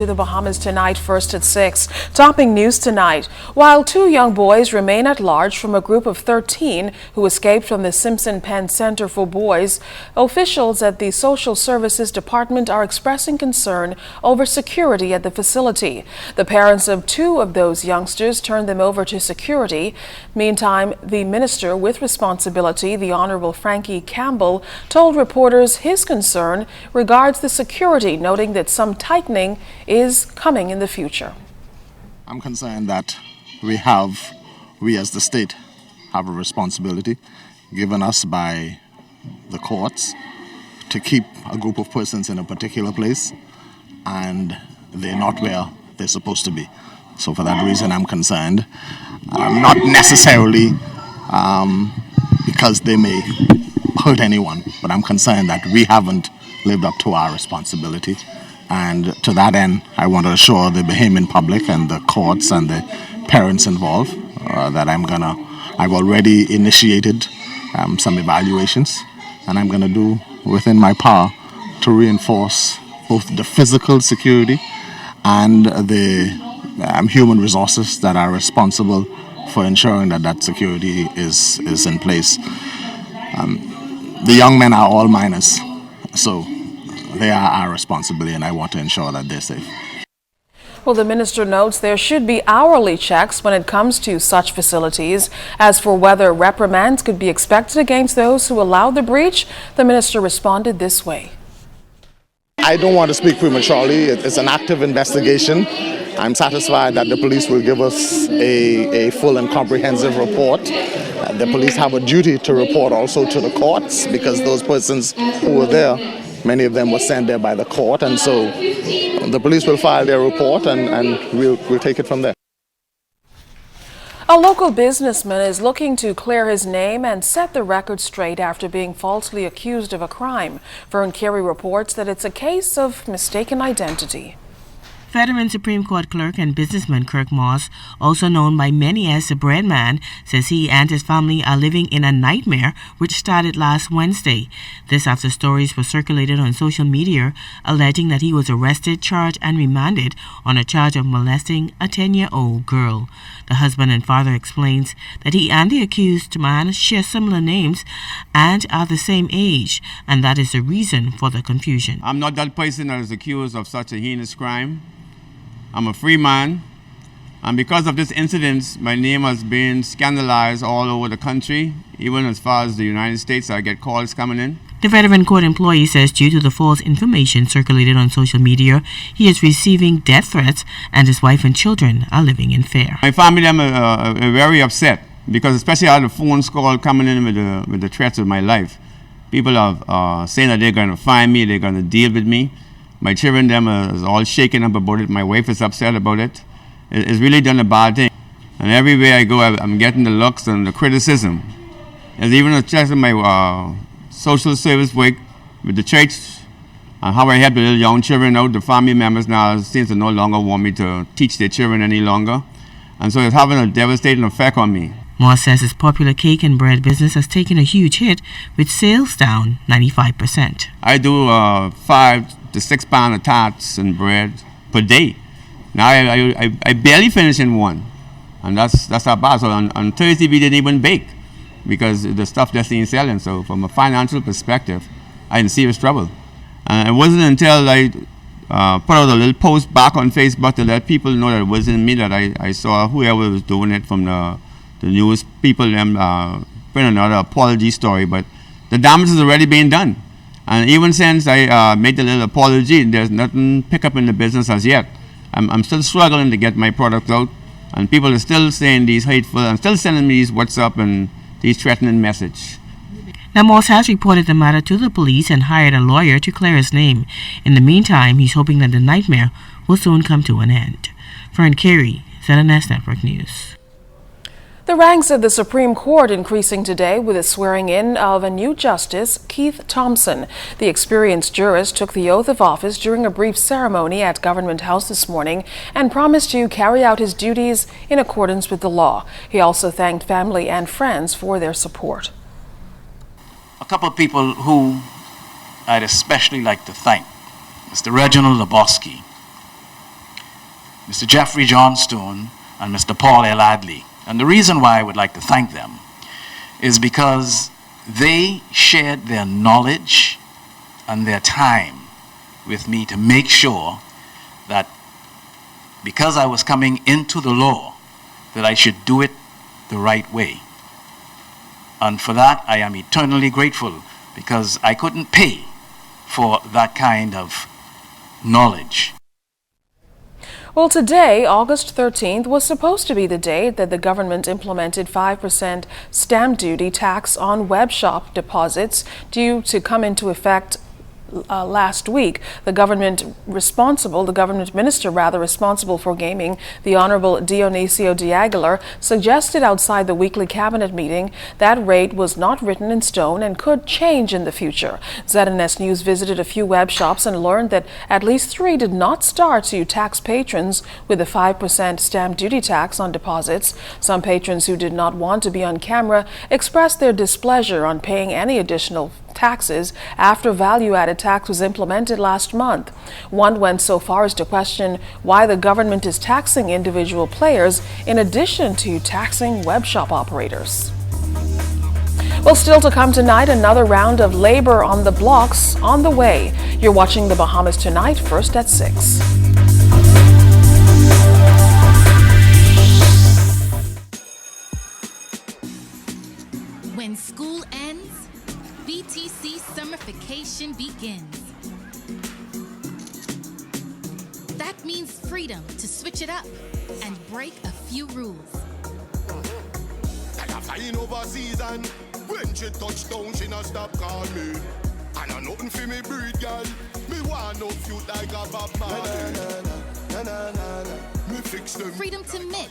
To the Bahamas tonight, first at 6. Topping news tonight. While 2 young boys remain at large from a group of 13 who escaped from the Simpson Penn Center for Boys, officials at the Social Services Department are expressing concern over security at the facility. The parents of 2 of those youngsters turned them over to security. Meantime, the minister with responsibility, the Honorable Frankie Campbell, told reporters his concern regards the security, noting that some tightening is coming in the future. I'm concerned that we as the state have a responsibility given us by the courts to keep a group of persons in a particular place, and they're not where they're supposed to be. So for that reason, I'm concerned. Not necessarily because they may hurt anyone, but I'm concerned that we haven't lived up to our responsibility. And to that end, I want to assure the Bahamian public and the courts and the parents involved that I've already initiated some evaluations, and I'm going to do within my power to reinforce both the physical security and the human resources that are responsible for ensuring that that security is in place. The young men are all minors, so they are our responsibility, and I want to ensure that they're safe. Well, the minister notes there should be hourly checks when it comes to such facilities. As for whether reprimands could be expected against those who allowed the breach, the minister responded this way. I don't want to speak prematurely. It's an active investigation. I'm satisfied that the police will give us a full and comprehensive report. The police have a duty to report also to the courts, because those persons who were there, many of them were sent there by the court, and so the police will file their report and we'll take it from there. A local businessman is looking to clear his name and set the record straight after being falsely accused of a crime. Vern Carey reports that it's a case of mistaken identity. Veteran Supreme Court clerk and businessman Kirk Moss, also known by many as the Bread Man, says he and his family are living in a nightmare which started last Wednesday. This after stories were circulated on social media alleging that he was arrested, charged, and remanded on a charge of molesting a 10-year-old girl. The husband and father explains that he and the accused man share similar names and are the same age, and that is the reason for the confusion. I'm not that person that is accused of such a heinous crime. I'm a free man, and because of this incident, my name has been scandalized all over the country, even as far as the United States. I get calls coming in. The veteran court employee says due to the false information circulated on social media, he is receiving death threats and his wife and children are living in fear. My family are very upset, because especially I had a phone call coming in with the threats of my life. People are saying that they're going to find me, they're going to deal with me. My children, them are all shaken up about it. My wife is upset about it. It's really done a bad thing. And everywhere I go, I'm getting the looks and the criticism. There's even a check in my social service work with the church, and how I help the little young children out. The family members now seems to no longer want me to teach their children any longer. And so it's having a devastating effect on me. Moss says his popular cake and bread business has taken a huge hit, with sales down 95%. I do 5 to 6 pounds of tarts and bread per day. Now I barely finish in one, and that's how bad. So on Thursday we didn't even bake because the stuff just ain't selling. So from a financial perspective, I in serious trouble. And it wasn't until I put out a little post back on Facebook to let people know that it wasn't me, that I saw whoever was doing it from the news people put another apology story, but the damage is already being done. And even since I made the little apology, there's nothing pick up in the business as yet. I'm still struggling to get my product out, and people are still saying these hateful, and still sending me these WhatsApp and these threatening messages. Now, Moss has reported the matter to the police and hired a lawyer to clear his name. In the meantime, he's hoping that the nightmare will soon come to an end. Vern Carey, ZNS Network News. The ranks of the Supreme Court increasing today with the swearing-in of a new Justice, Keith Thompson. The experienced jurist took the oath of office during a brief ceremony at Government House this morning and promised to carry out his duties in accordance with the law. He also thanked family and friends for their support. A couple of people who I'd especially like to thank. Mr. Reginald Lebowski, Mr. Jeffrey Johnstone, and Mr. Paul L. Adley. And the reason why I would like to thank them is because they shared their knowledge and their time with me to make sure that because I was coming into the law, that I should do it the right way. And for that, I am eternally grateful, because I couldn't pay for that kind of knowledge. Well, today, August 13th, was supposed to be the day that the government implemented 5% stamp duty tax on web shop deposits, due to come into effect last week. The government minister responsible for gaming, the Honorable Dionisio de Aguilar, suggested outside the weekly cabinet meeting that rate was not written in stone and could change in the future. ZNS News visited a few web shops and learned that at least 3 did not start to tax patrons with a 5% stamp duty tax on deposits. Some patrons who did not want to be on camera expressed their displeasure on paying any additional taxes after value-added tax was implemented last month. One went so far as to question why the government is taxing individual players in addition to taxing web shop operators. Well, still to come tonight, another round of labor on the blocks on the way. You're watching the Bahamas Tonight, first at 6. When school ends, BTC summer vacation begins. That means freedom to switch it up and break a few rules. Like a flying overseas, and when she touch down, she not stop call me. And I nothing for me breed, girl. Me want no feud like a Bob Marley. Me fix them. Freedom to mix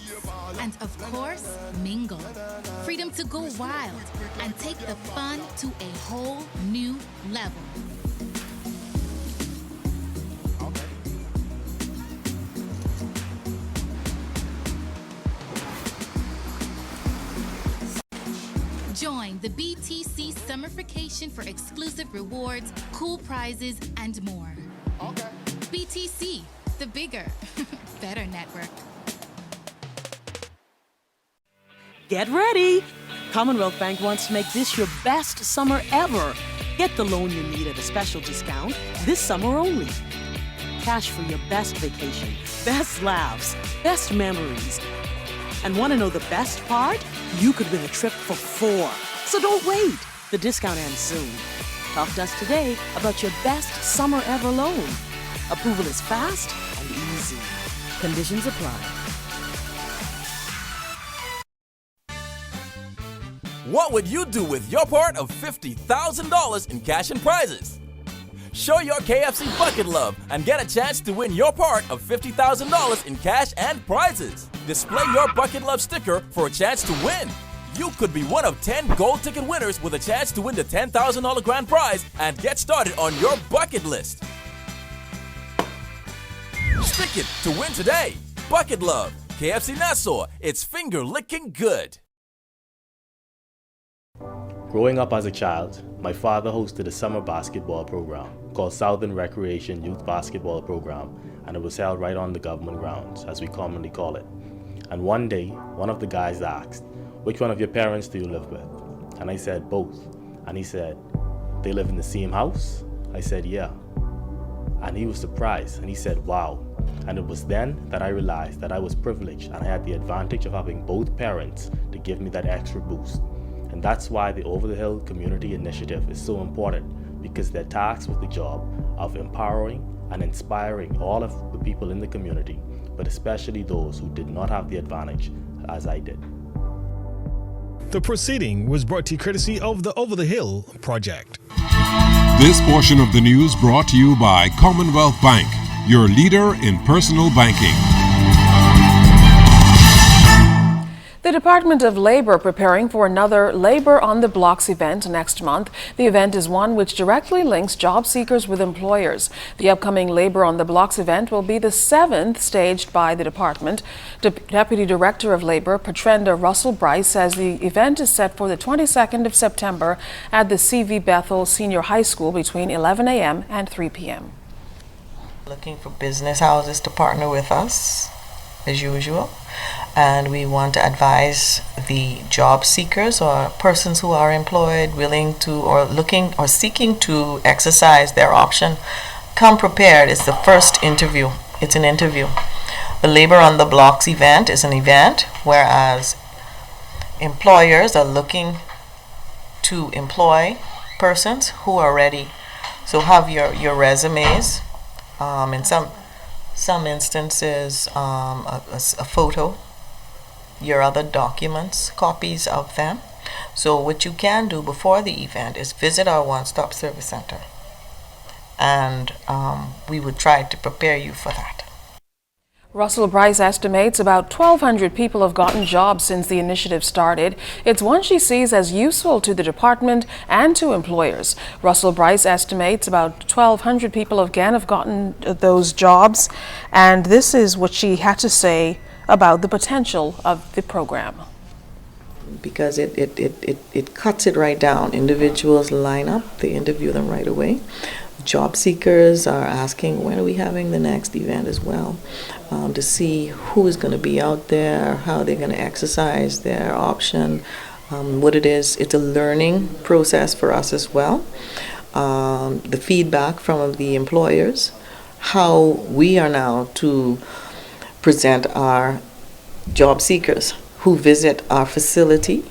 and, of course, mingle. Freedom to go wild and take the fun to a whole new level. Join the BTC Summer Vacation for exclusive rewards, cool prizes, and more. Okay. BTC, the bigger, better network. Get ready! Commonwealth Bank wants to make this your best summer ever. Get the loan you need at a special discount this summer only. Cash for your best vacation, best laughs, best memories. And want to know the best part? You could win a trip for 4. So don't wait. The discount ends soon. Talk to us today about your best summer ever loan. Approval is fast and easy. Conditions apply. What would you do with your part of $50,000 in cash and prizes? Show your KFC bucket love and get a chance to win your part of $50,000 in cash and prizes. Display your bucket love sticker for a chance to win. You could be one of 10 gold ticket winners with a chance to win the $10,000 grand prize and get started on your bucket list. Stick it to win today. Bucket Love, KFC Nassau, it's finger licking good. Growing up as a child, my father hosted a summer basketball program called Southern Recreation Youth Basketball Program, and it was held right on the government grounds, as we commonly call it. And one day, one of the guys asked, "Which one of your parents do you live with?" And I said, "Both." And he said, "They live in the same house?" I said, "Yeah." And he was surprised, and he said, "Wow." And it was then that I realized that I was privileged and I had the advantage of having both parents to give me that extra boost. And that's why the Over the Hill Community Initiative is so important, because they're tasked with the job of empowering and inspiring all of the people in the community, but especially those who did not have the advantage as I did. The proceeding was brought to you courtesy of the Over the Hill project. This portion of the news brought to you by Commonwealth Bank, your leader in personal banking. The Department of Labor preparing for another Labor on the Blocks event next month. The event is one which directly links job seekers with employers. The upcoming Labor on the Blocks event will be the 7th staged by the department. Deputy Director of Labor, Patrenda Russell-Bryce, says the event is set for the 22nd of September at the C.V. Bethel Senior High School between 11 a.m. and 3 p.m. Looking for business houses to partner with us as usual. And we want to advise the job seekers or persons who are employed, willing to or looking or seeking to exercise their option. Come prepared. It's the first interview. It's an interview. The Labor on the Blocks event is an event, whereas employers are looking to employ persons who are ready. So have your resumes, in some instances a photo, your other documents, copies of them. So what you can do before the event is visit our one-stop service center, and we would try to prepare you for that. Russell Bryce estimates about 1,200 people have gotten jobs since the initiative started. It's one she sees as useful to the department and to employers. Russell Bryce estimates about 1,200 people again have gotten those jobs, and this is what she had to say about the potential of the program. Because it cuts it right down. Individuals line up, they interview them right away. Job seekers are asking, when are we having the next event as well, to see who is going to be out there, how they're going to exercise their option, what it is. It's a learning process for us as well. The feedback from the employers, how we are now to present our job seekers who visit our facility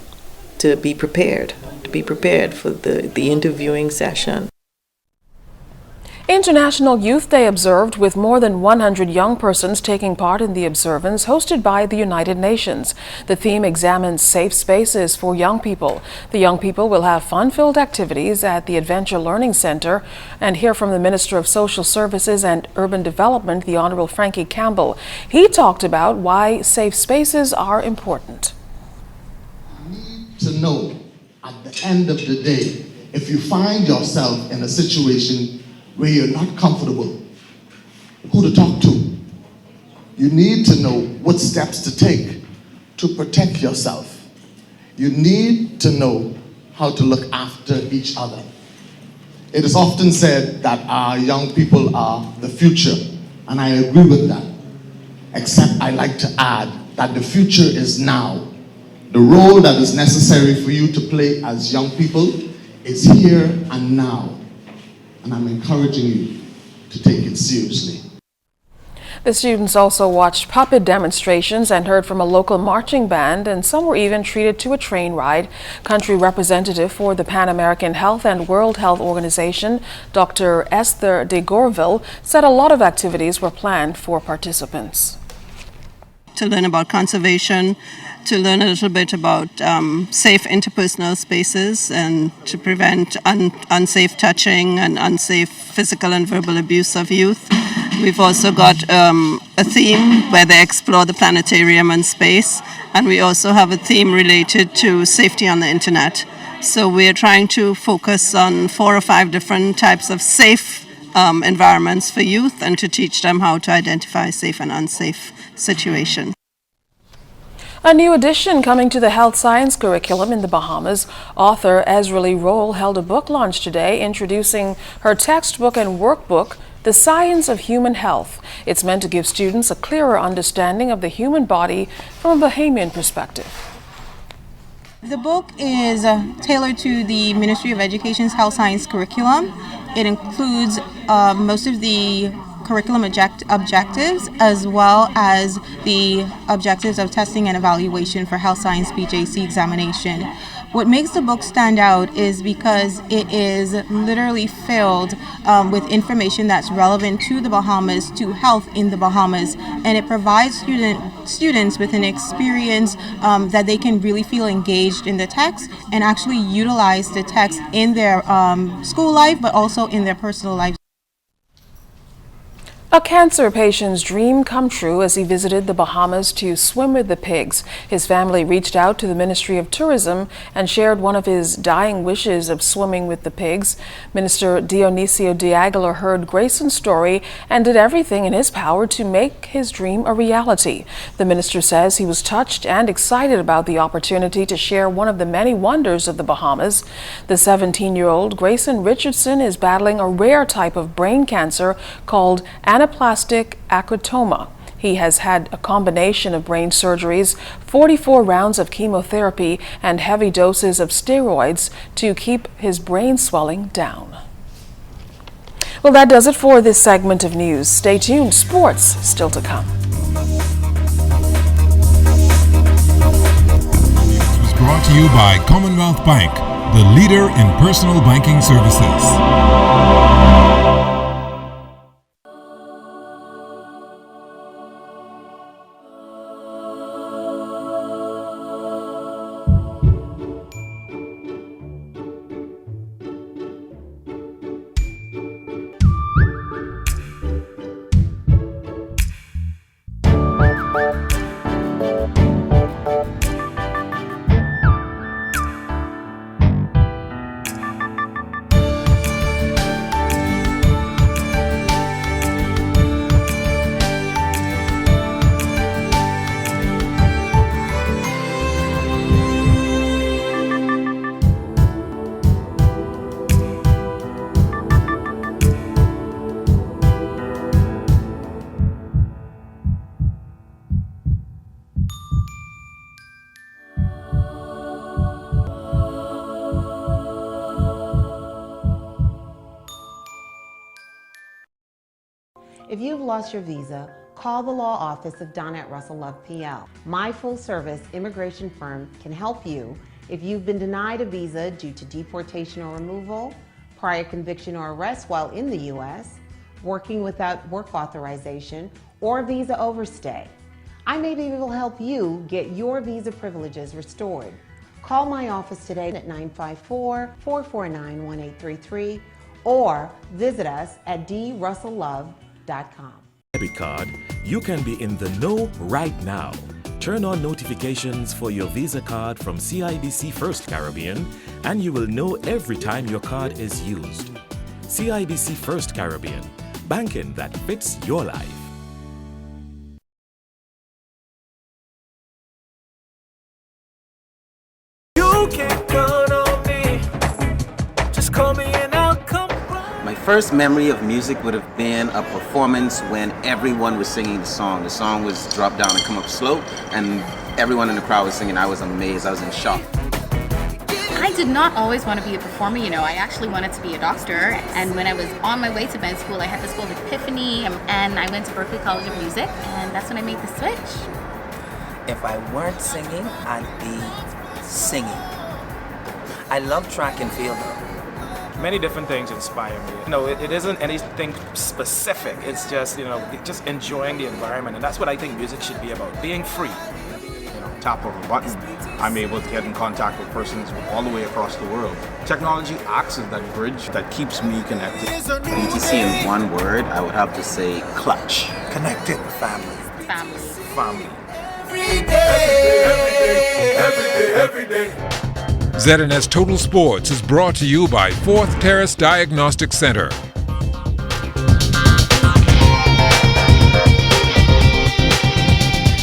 to be prepared for the interviewing session. International Youth Day observed with more than 100 young persons taking part in the observance hosted by the United Nations. The theme examines safe spaces for young people. The young people will have fun-filled activities at the Adventure Learning Center and hear from the Minister of Social Services and Urban Development, the Honorable Frankie Campbell. He talked about why safe spaces are important. You need to know at the end of the day, if you find yourself in a situation where you're not comfortable, who to talk to. You need to know what steps to take to protect yourself. You need to know how to look after each other. It is often said that our young people are the future, and I agree with that. Except I like to add that the future is now. The role that is necessary for you to play as young people is here and now. And I'm encouraging you to take it seriously. The students also watched puppet demonstrations and heard from a local marching band, and some were even treated to a train ride. Country representative for the Pan American Health and World Health Organization, Dr. Esther de Gorville, said a lot of activities were planned for participants. To learn about conservation, to learn a little bit about safe interpersonal spaces and to prevent unsafe touching and unsafe physical and verbal abuse of youth. We've also got a theme where they explore the planetarium and space, and we also have a theme related to safety on the internet. So we're trying to focus on 4 or 5 different types of safe environments for youth and to teach them how to identify safe and unsafe situations. A new addition coming to the health science curriculum in the Bahamas. Author Ezra Lee Roll held a book launch today introducing her textbook and workbook, The Science of Human Health. It's meant to give students a clearer understanding of the human body from a Bahamian perspective. The book is tailored to the Ministry of Education's health science curriculum. It includes most of the curriculum objectives as well as the objectives of testing and evaluation for health science BJC examination. What makes the book stand out is because it is literally filled with information that's relevant to the Bahamas, to health in the Bahamas, and it provides students with an experience that they can really feel engaged in the text and actually utilize the text in their school life, but also in their personal life. A cancer patient's dream come true as he visited the Bahamas to swim with the pigs. His family reached out to the Ministry of Tourism and shared one of his dying wishes of swimming with the pigs. Minister Dionisio de Aguilar heard Grayson's story and did everything in his power to make his dream a reality. The minister says he was touched and excited about the opportunity to share one of the many wonders of the Bahamas. The 17-year-old Grayson Richardson is battling a rare type of brain cancer called anaplastic acrotoma. He has had a combination of brain surgeries, 44 rounds of chemotherapy, and heavy doses of steroids to keep his brain swelling down. Well, that does it for this segment of news. Stay tuned. Sports still to come. It was brought to you by Commonwealth Bank, the leader in personal banking services. If you've lost your visa, call the law office of Donette Russell Love PL. My full-service immigration firm can help you if you've been denied a visa due to deportation or removal, prior conviction or arrest while in the U.S., working without work authorization, or visa overstay. I may be able to help you get your visa privileges restored. Call my office today at 954-449-1833 or visit us at drusselllove.com. Debit card, you can be in the know right now. Turn on notifications for your Visa card from CIBC First Caribbean and you will know every time your card is used. CIBC First Caribbean, banking that fits your life. You can count on me. Just call me and I'll come. My first memory of music would have been a performance when everyone was singing the song. The song was drop down and come up slow, and everyone in the crowd was singing. I was amazed. I was in shock. I did not always want to be a performer, I actually wanted to be a doctor. And when I was on my way to med school, I had this whole epiphany, and I went to Berklee College of Music, and that's when I made the switch. If I weren't singing, I'd be singing. I love track and field though. Many different things inspire me. It isn't anything specific. It's just, just enjoying the environment. And that's what I think music should be about, being free. Tap of a button, I'm able to get in contact with persons all the way across the world. Technology acts as that bridge that keeps me connected. BTC in one word, I would have to say clutch. Connected. Family. Family. Family. Every day, every day. ZNS Total Sports is brought to you by 4th Terrace Diagnostic Center.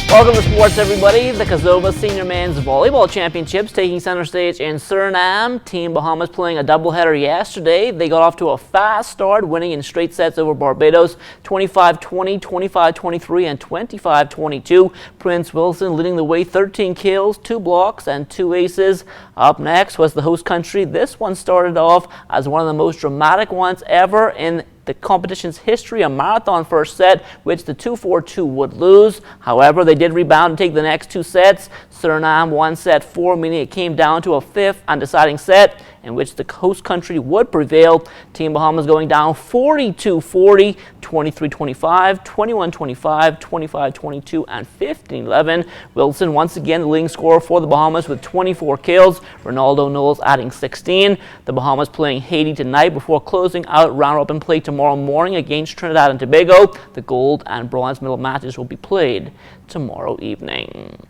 Welcome to sports, everybody. The Kazova Senior Men's Volleyball Championships taking center stage in Suriname. Team Bahamas playing a doubleheader yesterday. They got off to a fast start, winning in straight sets over Barbados, 25-20, 25-23, and 25-22. Prince Wilson leading the way, 13 kills, 2 blocks, and 2 aces. Up next was the host country. This one started off as one of the most dramatic ones ever in the competition's history, a marathon first set, which the 2-4-2 would lose. However, they did rebound and take the next 2 sets. Suriname won set 4, meaning it came down to a 5th and deciding set in which the host country would prevail. Team Bahamas going down 42-40, 23-25, 21-25, 25-22, and 15-11. Wilson once again the leading scorer for the Bahamas with 24 kills. Ronaldo Knowles adding 16. The Bahamas playing Haiti tonight before closing out round-robin play tomorrow morning against Trinidad and Tobago. The gold and bronze medal matches will be played tomorrow evening.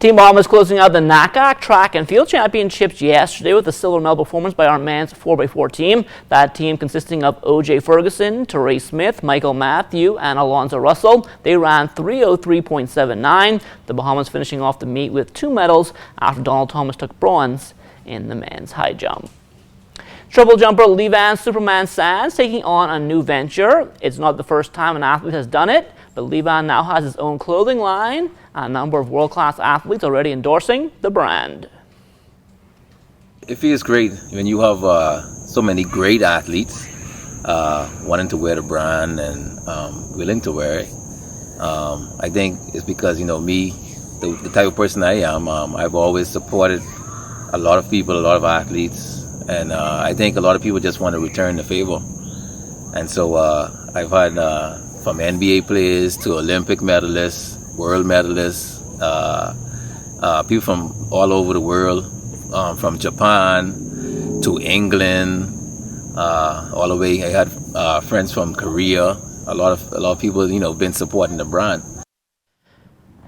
Team Bahamas closing out the NACAC Track and Field Championships yesterday with a silver medal performance by our men's 4x4 team. That team consisting of O.J. Ferguson, Teray Smith, Michael Matthew, and Alonzo Russell. They ran 3:03.79. The Bahamas finishing off the meet with 2 medals after Donald Thomas took bronze in the men's high jump. Triple jumper Levan Superman Sands taking on a new venture. It's not the first time an athlete has done it. But Levan now has his own clothing line and a number of world-class athletes already endorsing the brand. It feels great when you have so many great athletes wanting to wear the brand and willing to wear it. I think it's because, me, the type of person I am, I've always supported a lot of people, a lot of athletes, and I think a lot of people just want to return the favor. And so I've had from NBA players to Olympic medalists, world medalists, people from all over the world, from Japan to England, all the way. I had friends from Korea. A lot of people, been supporting the brand.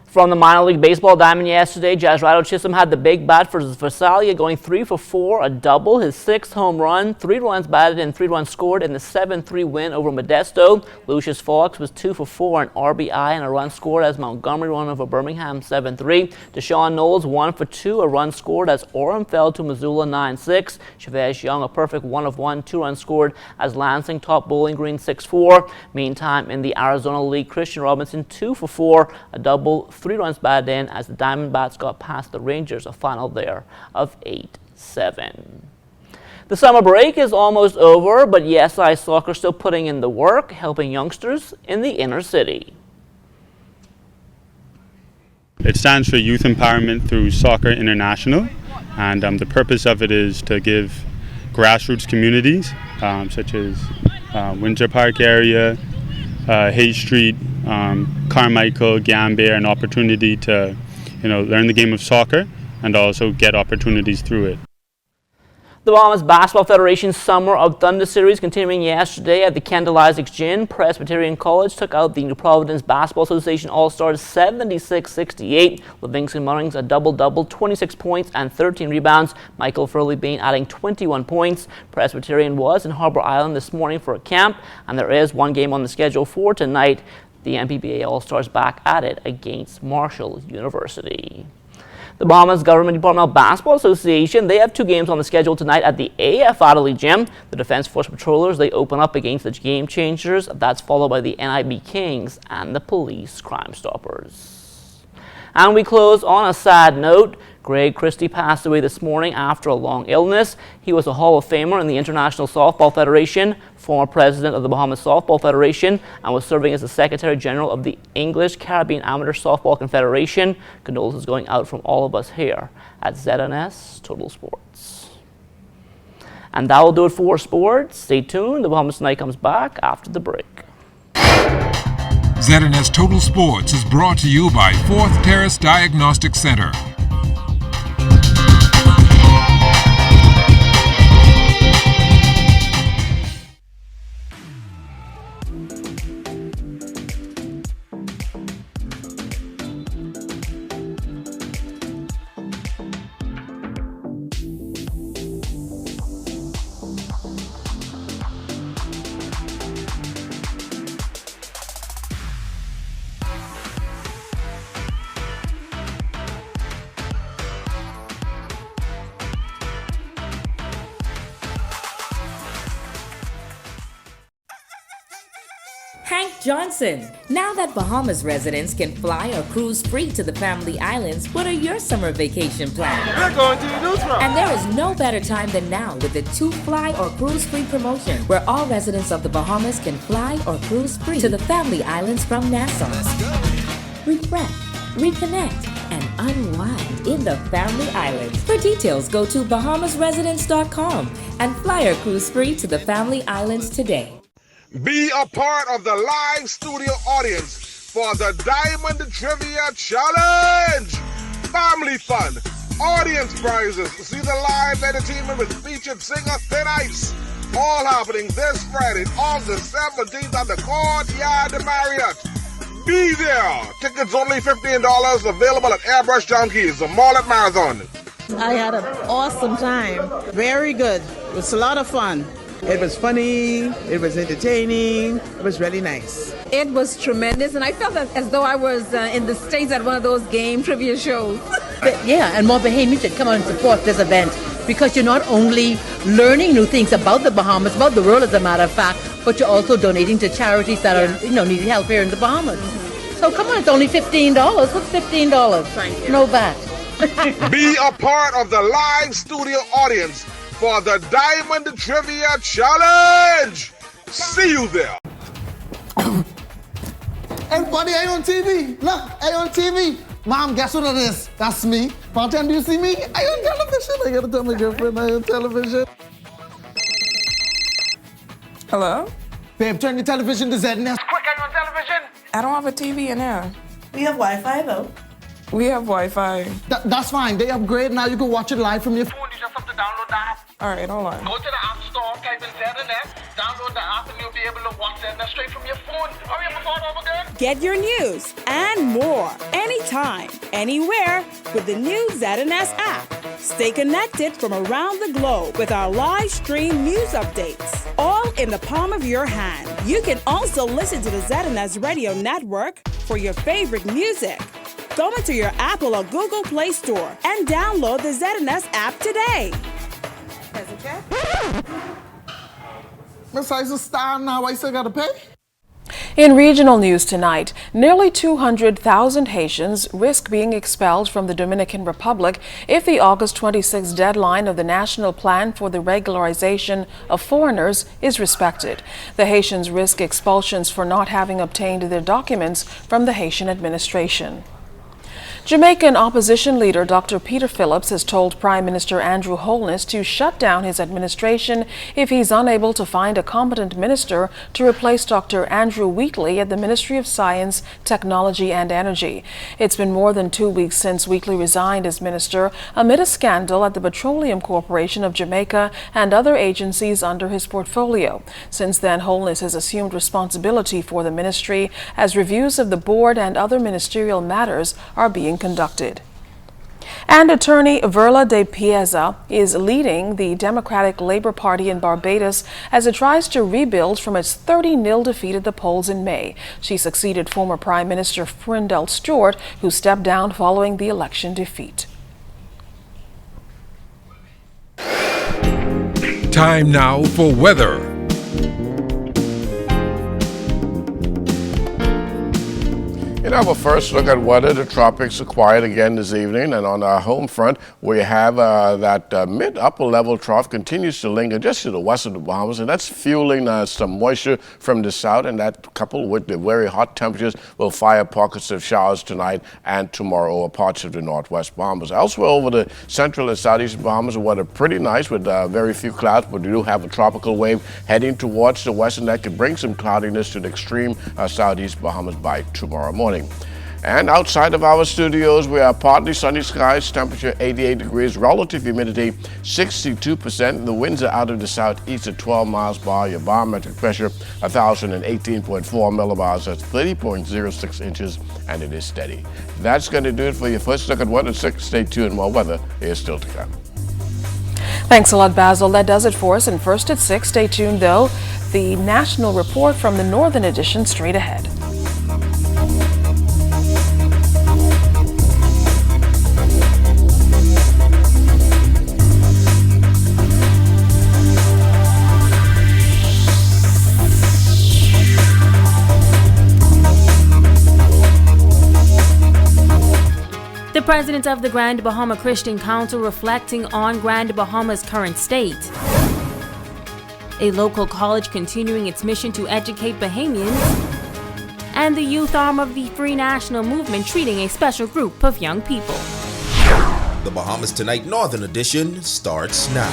From the minor league baseball diamond yesterday, Jasrado Chisholm had the big bat for Visalia, going 3 for 4, a double, his 6th home run, 3 runs batted and 3 runs scored in the 7-3 win over Modesto. Lucius Fox was 2 for 4, an RBI and a run scored as Montgomery won over Birmingham 7-3. Deshaun Knowles 1 for 2, a run scored as Orem fell to Missoula 9-6. Chavez Young a perfect 1 of 1, 2 runs scored as Lansing topped Bowling Green 6-4. Meantime, in the Arizona League, Christian Robinson 2 for 4, a double, 3 runs batted in as the Diamondbacks got past the Rangers, a final there of 8-7. The summer break is almost over, but SI Soccer still putting in the work, helping youngsters in the inner city. It stands for Youth Empowerment through Soccer International, and the purpose of it is to give grassroots communities such as Windsor Park area, Hayes Street, Carmichael, Gambier, an opportunity to, learn the game of soccer and also get opportunities through it. The Bahamas Basketball Federation's Summer of Thunder Series continuing yesterday at the Kendall Isaacs Gym. Presbyterian College took out the New Providence Basketball Association All-Stars 76-68. Livingston Munnings a double-double, 26 points and 13 rebounds. Michael Furley Bain adding 21 points. Presbyterian was in Harbor Island this morning for a camp, and there is one game on the schedule for tonight. The MPBA All-Stars back at it against Marshall University. The Bahamas Government Departmental Basketball Association, they have 2 games on the schedule tonight at the AF Adderley Gym. The Defense Force Patrollers, they open up against the Game Changers. That's followed by the NIB Kings and the Police Crime Stoppers. And we close on a sad note. Greg Christie passed away this morning after a long illness. He was a Hall of Famer in the International Softball Federation, former president of the Bahamas Softball Federation, and was serving as the Secretary General of the English Caribbean Amateur Softball Confederation. Condolences going out from all of us here at ZNS Total Sports. And that will do it for sports. Stay tuned. The Bahamas Tonight comes back after the break. ZNS Total Sports is brought to you by 4th Terrace Diagnostic Center. Hank Johnson. Now that Bahamas residents can fly or cruise free to the Family Islands, what are your summer vacation plans? We're going to Newsroom. And there is no better time than now with the 2 Fly or Cruise Free promotion, where all residents of the Bahamas can fly or cruise free to the Family Islands from Nassau. Refresh, reconnect, and unwind in the Family Islands. For details, go to bahamasresidents.com and fly or cruise free to the Family Islands today. Be a part of the live studio audience for the Diamond Trivia Challenge. Family fun, audience prizes, see the live entertainment with featured singer Thin Ice. All happening this Friday, August 17th at the Courtyard Marriott. Be there. Tickets only $15, available at Airbrush Junkies, the mall at Marathon. I had an awesome time. Very good. It was a lot of fun. It was funny, it was entertaining, it was really nice. It was tremendous, and I felt as though I was in the States at one of those game trivia shows. Yeah, and more behavior should come out and support this event. because you're not only learning new things about the Bahamas, about the world as a matter of fact, but you're also donating to charities that are, needing help here in the Bahamas. So come on, it's only $15. What's $15? Thank you. No VAT. Be a part of the live studio audience for the Diamond Trivia Challenge. See you there. Everybody, I on TV. Look, I on TV. Mom, guess what it is? That's me. Bartender, do you see me? I on television. I gotta tell my girlfriend I on television. Hello? Babe, turn your television to ZNS. Quick, I'm on television. I don't have a TV in here. We have Wi-Fi though. We have Wi-Fi. That's fine. They upgrade now. You can watch it live from your phone. You just have to download the app. All right, hold on. Go to the App Store, type in ZNS, download the app, and you'll be able to watch ZNS straight from your phone. Hurry up before it's over there. Get your news and more anytime, anywhere with the new ZNS app. Stay connected from around the globe with our live stream news updates, all in the palm of your hand. You can also listen to the ZNS Radio Network for your favorite music. Go into your Apple or Google Play Store and download the ZNS app today. Miss I's a star now. I still gotta pay. In regional news tonight, nearly 200,000 Haitians risk being expelled from the Dominican Republic if the August 26 deadline of the National Plan for the Regularization of Foreigners is respected. The Haitians risk expulsions for not having obtained their documents from the Haitian administration. Jamaican opposition leader Dr. Peter Phillips has told Prime Minister Andrew Holness to shut down his administration if he's unable to find a competent minister to replace Dr. Andrew Wheatley at the Ministry of Science, Technology and Energy. It's been more than 2 weeks since Wheatley resigned as minister amid a scandal at the Petroleum Corporation of Jamaica and other agencies under his portfolio. Since then, Holness has assumed responsibility for the ministry as reviews of the board and other ministerial matters are being conducted. And attorney Verla de Piazza is leading the Democratic Labour Party in Barbados as it tries to rebuild from its 30-0 defeat at the polls in May. She succeeded former Prime Minister Frindell Stewart, who stepped down following the election defeat. Time now for weather. In our first look at weather, the tropics are quiet again this evening, and on our home front, we have that mid-upper level trough continues to linger just to the west of the Bahamas, and that's fueling some moisture from the south, and that coupled with the very hot temperatures will fire pockets of showers tonight and tomorrow over parts of the northwest Bahamas. Elsewhere over the central and southeast Bahamas, the weather pretty nice with very few clouds, but we do have a tropical wave heading towards the west, and that could bring some cloudiness to the extreme southeast Bahamas by tomorrow morning. And outside of our studios, we have partly sunny skies, temperature 88 degrees, relative humidity 62%. The winds are out of the southeast at 12 miles per hour. Your barometric pressure 1,018.4 millibars. That's 30.06 inches, and it is steady. That's going to do it for your first look at weather. Stay tuned. More weather is still to come. Thanks a lot, Basil. That does it for us. And first at 6, stay tuned, though. The national report from the Northern Edition straight ahead. The president of the Grand Bahama Christian Council reflecting on Grand Bahama's current state. A local college continuing its mission to educate Bahamians. And the youth arm of the Free National Movement treating a special group of young people. The Bahamas Tonight Northern Edition starts now.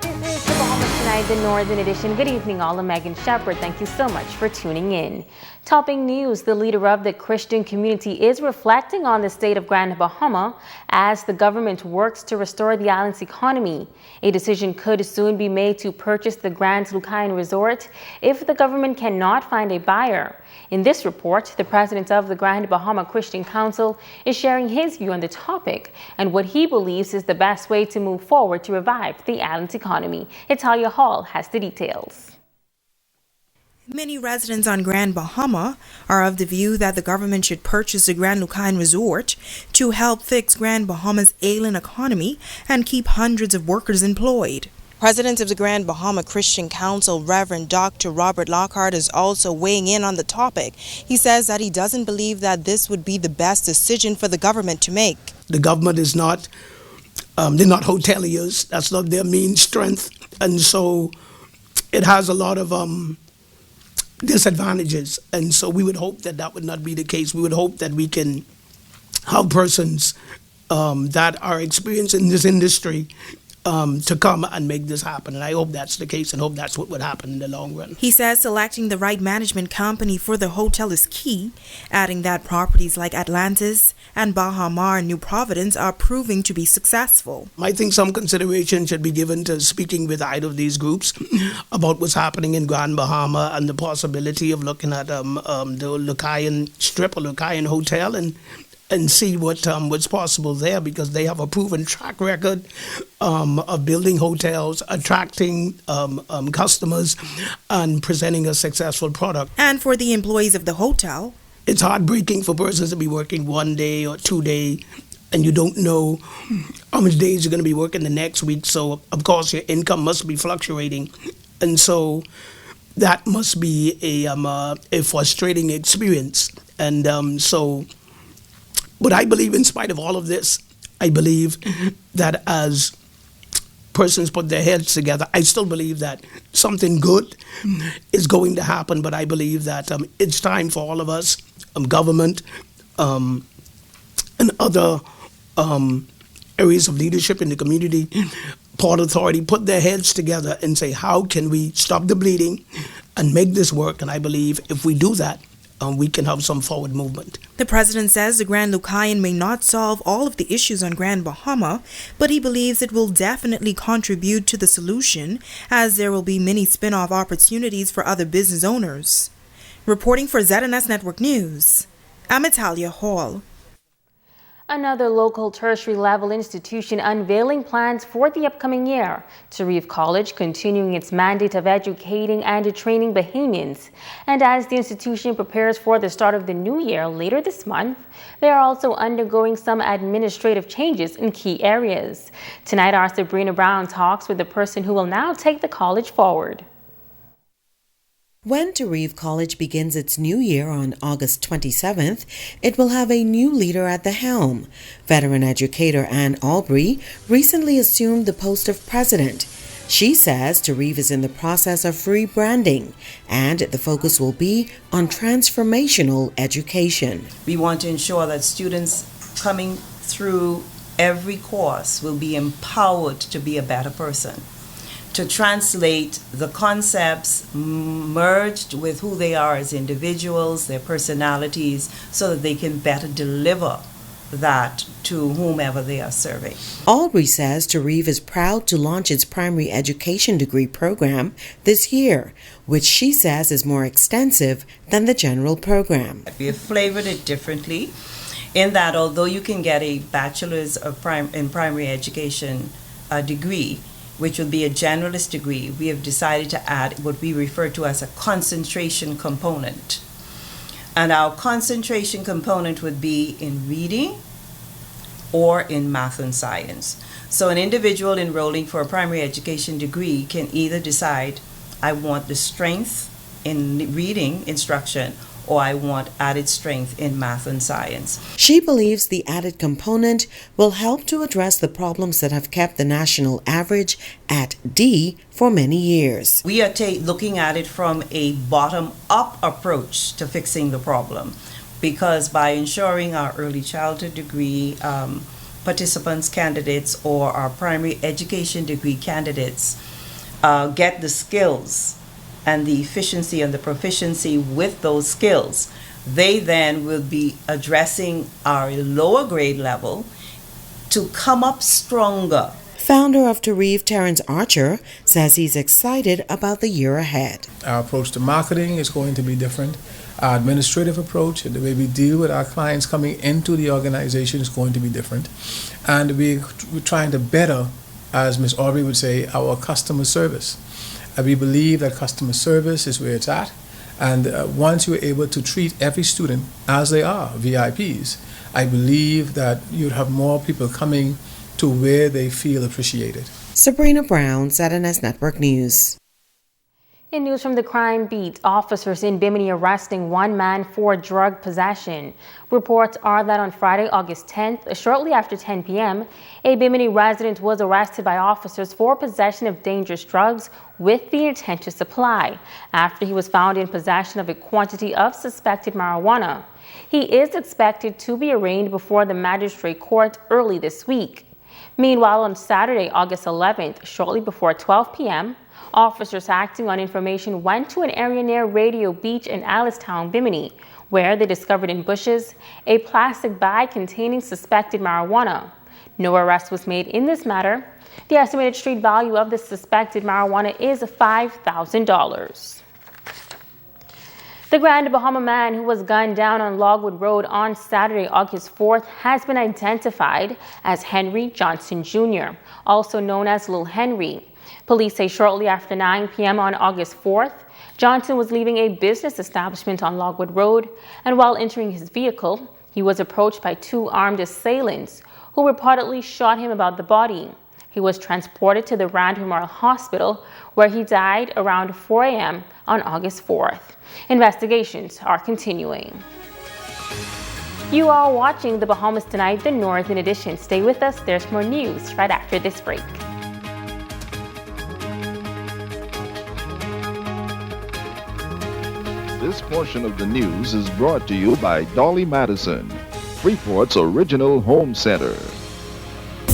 Tonight, the Northern Edition. Good evening, all. I'm Megan Shepard. Thank you so much for tuning in. Topping news, the leader of the Christian community is reflecting on the state of Grand Bahama as the government works to restore the island's economy. A decision could soon be made to purchase the Grand Lucayan Resort if the government cannot find a buyer. In this report, the president of the Grand Bahama Christian Council is sharing his view on the topic and what he believes is the best way to move forward to revive the island's economy. Italia Hall has the details. Many residents on Grand Bahama are of the view that the government should purchase the Grand Lucayan Resort to help fix Grand Bahama's ailing economy and keep hundreds of workers employed. President of the Grand Bahama Christian Council, Reverend Dr. Robert Lockhart, is also weighing in on the topic. He says that he doesn't believe that this would be the best decision for the government to make. The government is not, they're not hoteliers. That's not their main strength. And so it has a lot of disadvantages. And so we would hope that that would not be the case. We would hope that we can have persons that are experienced in this industry to come and make this happen. And I hope that's the case and hope that's what would happen in the long run. He says selecting the right management company for the hotel is key, adding that properties like Atlantis and Baha Mar and New Providence are proving to be successful. I think some consideration should be given to speaking with either of these groups about what's happening in Grand Bahama and the possibility of looking at the Lucayan Strip or Lucayan Hotel and see what's possible there, because they have a proven track record of building hotels, attracting customers, and presenting a successful product. And for the employees of the hotel, it's heartbreaking for persons to be working 1 day or 2 days, and you don't know how many days you're going to be working the next week. So, of course, your income must be fluctuating. And so that must be a frustrating experience. And but I believe in spite of all of this, I believe that as persons put their heads together, I still believe that something good is going to happen. But I believe that it's time for all of us, government and other areas of leadership in the community, Port Authority, put their heads together and say, how can we stop the bleeding and make this work? And I believe if we do that, we can have some forward movement. The president says the Grand Lucayan may not solve all of the issues on Grand Bahama, but he believes it will definitely contribute to the solution, as there will be many spin-off opportunities for other business owners. Reporting for ZNS Network News, I'm Italia Hall. Another local tertiary level institution unveiling plans for the upcoming year. Tarif College continuing its mandate of educating and training Bahamians. And as the institution prepares for the start of the new year later this month, they are also undergoing some administrative changes in key areas. Tonight, our Sabrina Brown talks with the person who will now take the college forward. When Tarif College begins its new year on August 27th, it will have a new leader at the helm. Veteran educator Ann Aubrey recently assumed the post of president. She says Tarif is in the process of rebranding, and the focus will be on transformational education. We want to ensure that students coming through every course will be empowered to be a better person, to translate the concepts merged with who they are as individuals, their personalities, so that they can better deliver that to whomever they are serving. Aubrey says Tarif is proud to launch its primary education degree program this year, which she says is more extensive than the general program. We have flavored it differently in that although you can get a bachelor's of in primary education degree, which will be a generalist degree, we have decided to add what we refer to as a concentration component. And our concentration component would be in reading or in math and science. So an individual enrolling for a primary education degree can either decide, I want the strength in reading instruction, or I want added strength in math and science. She believes the added component will help to address the problems that have kept the national average at D for many years. We are looking at it from a bottom-up approach to fixing the problem, because by ensuring our early childhood degree participants, candidates, or our primary education degree candidates get the skills and the efficiency and the proficiency with those skills, they then will be addressing our lower grade level to come up stronger. Founder of Tarif, Terrence Archer, says he's excited about the year ahead. Our approach to marketing is going to be different. Our administrative approach, the way we deal with our clients coming into the organization, is going to be different. And we're trying to better, as Ms. Aubrey would say, our customer service. We believe that customer service is where it's at. And once you're able to treat every student as they are, VIPs, I believe that you'd have more people coming to where they feel appreciated. Sabrina Brown, ZNS Network News. In news from the crime beat, officers in Bimini arresting one man for drug possession. Reports are that on Friday, August 10th, shortly after 10 p.m., a Bimini resident was arrested by officers for possession of dangerous drugs with the intent to supply, after he was found in possession of a quantity of suspected marijuana. He is expected to be arraigned before the magistrate court early this week. Meanwhile, on Saturday, August 11th, shortly before 12 p.m., officers acting on information went to an area near Radio Beach in Allistown, Bimini, where they discovered in bushes a plastic bag containing suspected marijuana. No arrest was made in this matter. The estimated street value of the suspected marijuana is $5,000. The Grand Bahama man who was gunned down on Logwood Road on Saturday, August 4th, has been identified as Henry Johnson Jr., also known as Lil Henry. Police say shortly after 9 p.m. on August 4th, Johnson was leaving a business establishment on Logwood Road, and while entering his vehicle, he was approached by two armed assailants who reportedly shot him about the body. He was transported to the Rand Memorial Hospital, where he died around 4 a.m. on August 4th. Investigations are continuing. You are watching The Bahamas Tonight, the Northern Edition. Stay with us. There's more news right after this break. This portion of the news is brought to you by Dolly Madison, Freeport's original home center.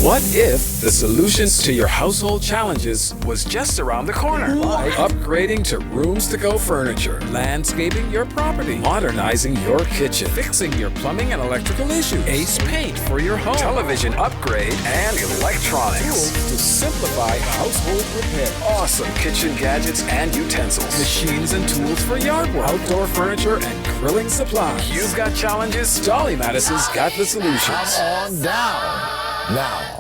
What if the solutions to your household challenges was just around the corner? Like upgrading to rooms-to-go furniture, landscaping your property, modernizing your kitchen, fixing your plumbing and electrical issues, Ace Paint for your home, television upgrade, and electronics. Tools to simplify household repair, awesome kitchen gadgets and utensils, machines and tools for yard work, outdoor furniture and grilling supplies. You've got challenges, Dolly Madison's got the solutions. Come on down. Now.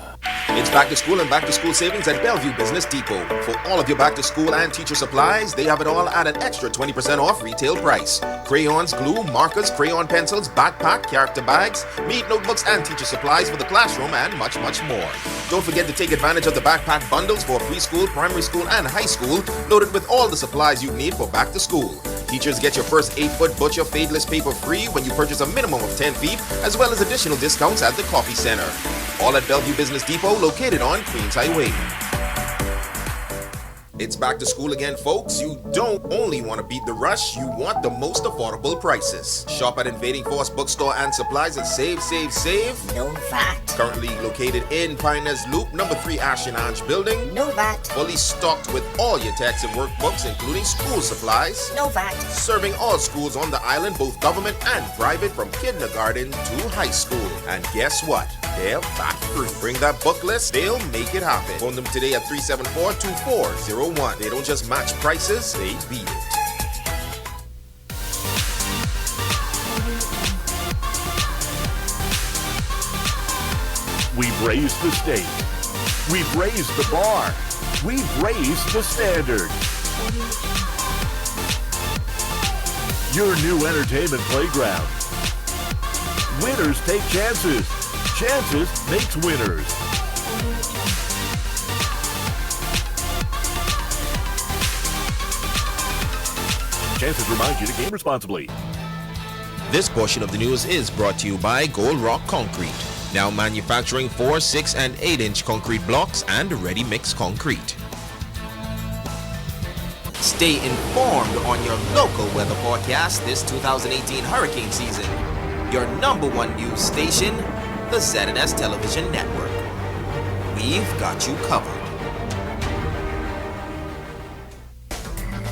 It's back to school and back to school savings at Bellevue Business Depot. For all of your back to school and teacher supplies, they have it all at an extra 20% off retail price. Crayons, glue, markers, crayon pencils, backpack, character bags, meat notebooks and teacher supplies for the classroom and much, much more. Don't forget to take advantage of the backpack bundles for preschool, primary school and high school, loaded with all the supplies you need for back to school. Teachers get your first 8-foot butcher fadeless paper free when you purchase a minimum of 10 feet, as well as additional discounts at the Coffee Center. All at Bellevue Business Depot, located on Queens Highway. It's back to school again, folks. You don't only want to beat the rush, you want the most affordable prices. Shop at Invading Force Bookstore and Supplies and save. No VAT. Currently located in Pioneers Loop, number 3 Ashton Ange Building. No VAT. Fully stocked with all your text and workbooks, including school supplies. No VAT. Serving all schools on the island, both government and private, from kindergarten to high school. And guess what? They're VAT free. Bring that book list, they'll make it happen. Phone them today at 374-2401. They don't just match prices, they beat it. We've raised the state. We've raised the bar. We've raised the standard. Your new entertainment playground. Winners take chances. Chances makes winners. Chances remind you to game responsibly. This portion of the news is brought to you by Gold Rock Concrete, now manufacturing 4, 6, and 8-inch concrete blocks and ready-mix concrete. Stay informed on your local weather forecast this 2018 hurricane season. Your #1 news station, the ZNS Television Network. We've got you covered.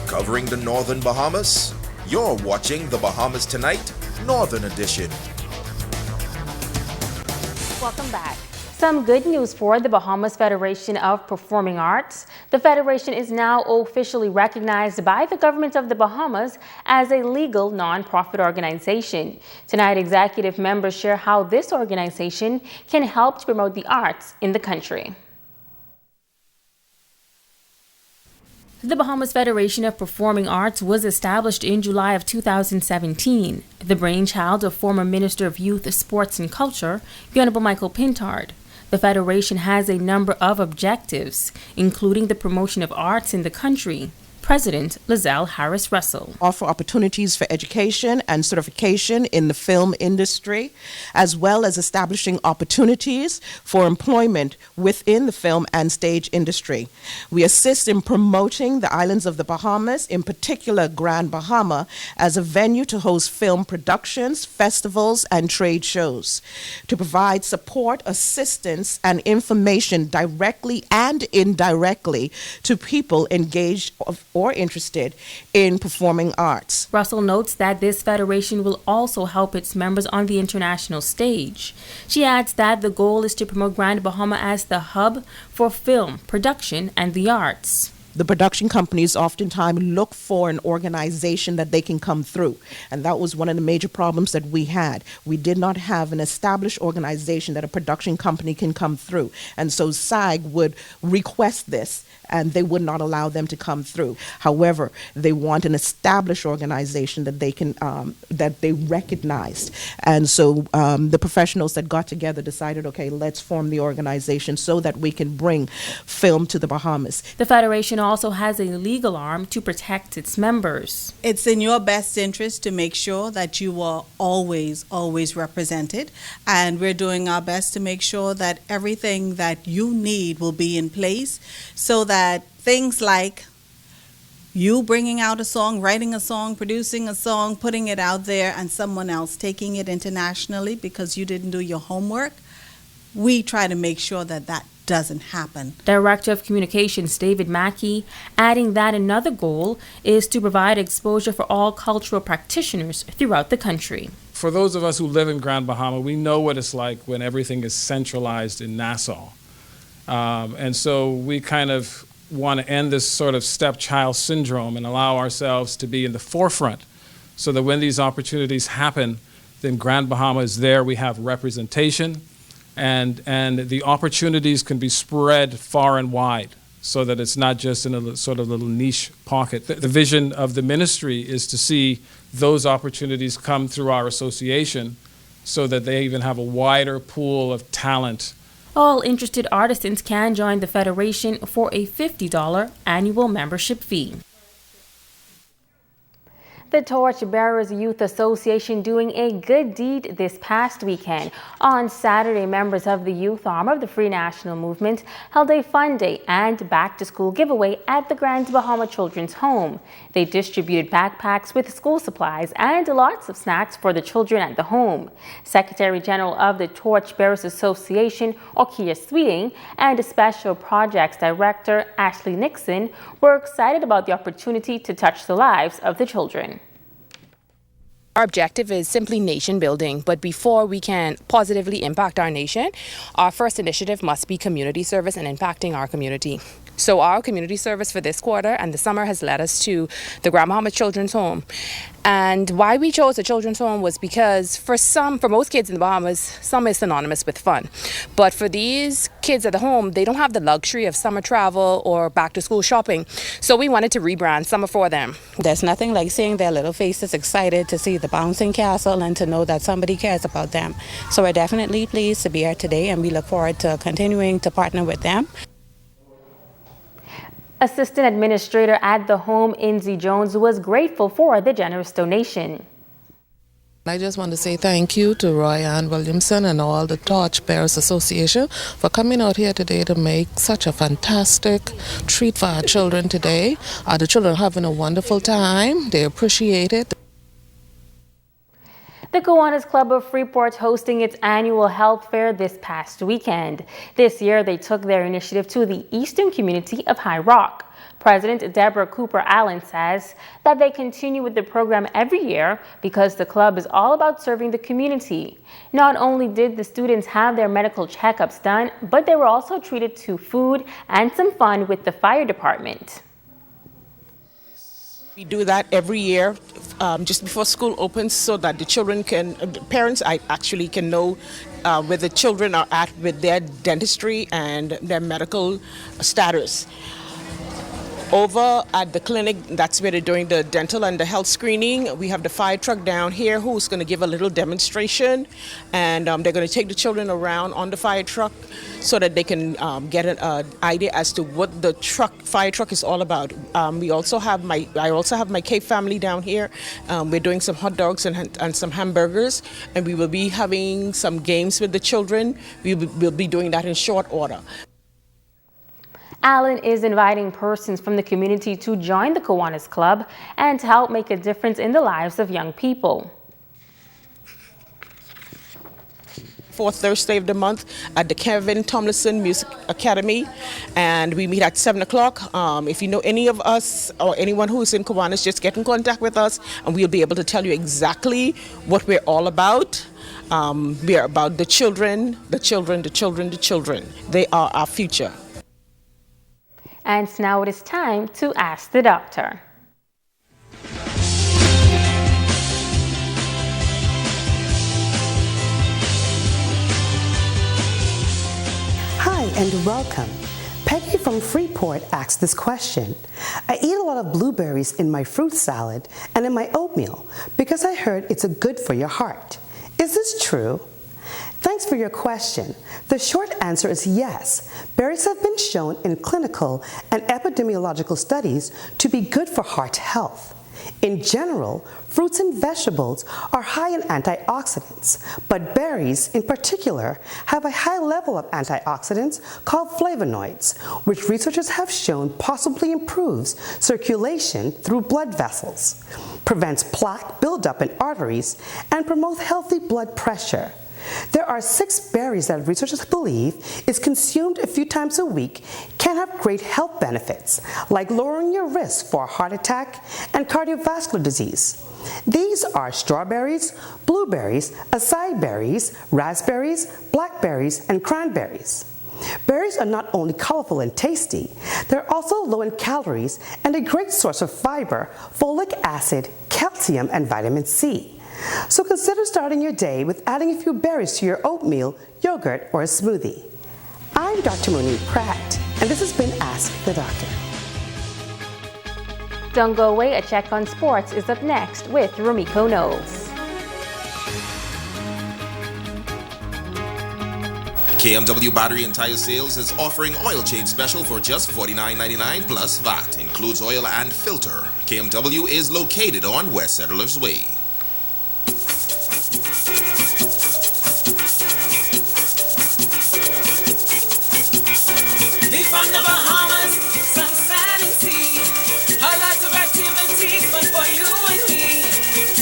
Covering the Northern Bahamas, you're watching The Bahamas Tonight, Northern Edition. Welcome back. Some good news for the Bahamas Federation of Performing Arts. The Federation is now officially recognized by the government of the Bahamas as a legal non-profit organization. Tonight, executive members share how this organization can help to promote the arts in the country. The Bahamas Federation of Performing Arts was established in July of 2017, the brainchild of former Minister of Youth, Sports and Culture, the Honorable Michael Pintard. The Federation has a number of objectives, including the promotion of arts in the country. President Lizelle Harris Russell. Offer opportunities for education and certification in the film industry, as well as establishing opportunities for employment within the film and stage industry. We assist in promoting the islands of the Bahamas, in particular Grand Bahama, as a venue to host film productions, festivals, and trade shows. To provide support, assistance, and information directly and indirectly to people engaged or interested in performing arts. Russell notes that this federation will also help its members on the international stage. She adds that the goal is to promote Grand Bahama as the hub for film, production, and the arts. The production companies oftentimes look for an organization that they can come through. And that was one of the major problems that we had. We did not have an established organization that a production company can come through. And so SAG would request this, and they would not allow them to come through. However, they want an established organization that they can, that they recognized. And so the professionals that got together decided, okay, let's form the organization so that we can bring film to the Bahamas. The Federation also has a legal arm to protect its members. It's in your best interest to make sure that you are always represented, and we're doing our best to make sure that everything that you need will be in place so that things like you bringing out a song, writing a song, producing a song, putting it out there, and someone else taking it internationally because you didn't do your homework, we try to make sure that that doesn't happen. Director of Communications David Mackey adding that another goal is to provide exposure for all cultural practitioners throughout the country. For those of us who live in Grand Bahama, we know what it's like when everything is centralized in Nassau. And so we kind of want to end this sort of stepchild syndrome and allow ourselves to be in the forefront so that when these opportunities happen, then Grand Bahama is there, we have representation, and the opportunities can be spread far and wide so that it's not just in a sort of little niche pocket. The vision of the ministry is to see those opportunities come through our association so that they even have a wider pool of talent. All interested artisans can join the Federation for a $50 annual membership fee. The Torchbearers Youth Association doing a good deed this past weekend. On Saturday, members of the youth arm of the Free National Movement held a fun day and back-to-school giveaway at the Grand Bahama Children's Home. They distributed backpacks with school supplies and lots of snacks for the children at the home. Secretary General of the Torchbearers Association, Okia Sweeting, and Special Projects Director Ashley Nixon were excited about the opportunity to touch the lives of the children. Our objective is simply nation building, but before we can positively impact our nation, our first initiative must be community service and impacting our community. So our community service for this quarter and the summer has led us to the Grand Bahama Children's Home. And why we chose the Children's Home was because for most kids in the Bahamas, summer is synonymous with fun. But for these kids at the home, they don't have the luxury of summer travel or back to school shopping. So we wanted to rebrand summer for them. There's nothing like seeing their little faces excited to see the bouncing castle and to know that somebody cares about them. So we're definitely pleased to be here today, and we look forward to continuing to partner with them. Assistant Administrator at the home, Inzi Jones, was grateful for the generous donation. I just want to say thank you to Roy Ann Williamson and all the Torchbearers Association for coming out here today to make such a fantastic treat for our children today. The children are having a wonderful time. They appreciate it. The Kiwanis Club of Freeport hosting its annual health fair this past weekend. This year, they took their initiative to the eastern community of High Rock. President Deborah Cooper Allen says that they continue with the program every year because the club is all about serving the community. Not only did the students have their medical checkups done, but they were also treated to food and some fun with the fire department. We do that every year just before school opens so that the children can, the parents actually can know where the children are at with their dentistry and their medical status. Over at the clinic, that's where they're doing the dental and the health screening. We have the fire truck down here who's going to give a little demonstration, and they're going to take the children around on the fire truck so that they can get an idea as to what the fire truck is all about. I also have my Cape family down here. We're doing some hot dogs and some hamburgers, and we will be having some games with the children. We'll be doing that in short order. Allen is inviting persons from the community to join the Kiwanis Club and to help make a difference in the lives of young people. Fourth Thursday of the month at the Kevin Tomlinson Music Academy, and we meet at 7 o'clock. If you know any of us or anyone who is in Kiwanis, just get in contact with us and we'll be able to tell you exactly what we're all about. We are about the children, the children, the children, the children. They are our future. And now it is time to ask the doctor. Hi and welcome. Peggy from Freeport asked this question. I eat a lot of blueberries in my fruit salad and in my oatmeal because I heard it's good for your heart. Is this true? Thanks for your question. The short answer is yes. Berries have been shown in clinical and epidemiological studies to be good for heart health. In general, fruits and vegetables are high in antioxidants, but berries in particular have a high level of antioxidants called flavonoids, which researchers have shown possibly improves circulation through blood vessels, prevents plaque buildup in arteries, and promotes healthy blood pressure. There are 6 berries that researchers believe, if consumed a few times a week, can have great health benefits, like lowering your risk for a heart attack and cardiovascular disease. These are strawberries, blueberries, acai berries, raspberries, blackberries, and cranberries. Berries are not only colorful and tasty, they're also low in calories and a great source of fiber, folic acid, calcium, and vitamin C. So consider starting your day with adding a few berries to your oatmeal, yogurt, or a smoothie. I'm Dr. Monique Pratt, and this has been Ask the Doctor. Don't go away, a check on sports is up next with Rumiko Knowles. KMW Battery and Tire Sales is offering oil change special for just $49.99 plus VAT. Includes oil and filter. KMW is located on West Settlers Way. From the Bahamas, sunshine and sea, a lot of activities, but for you and me.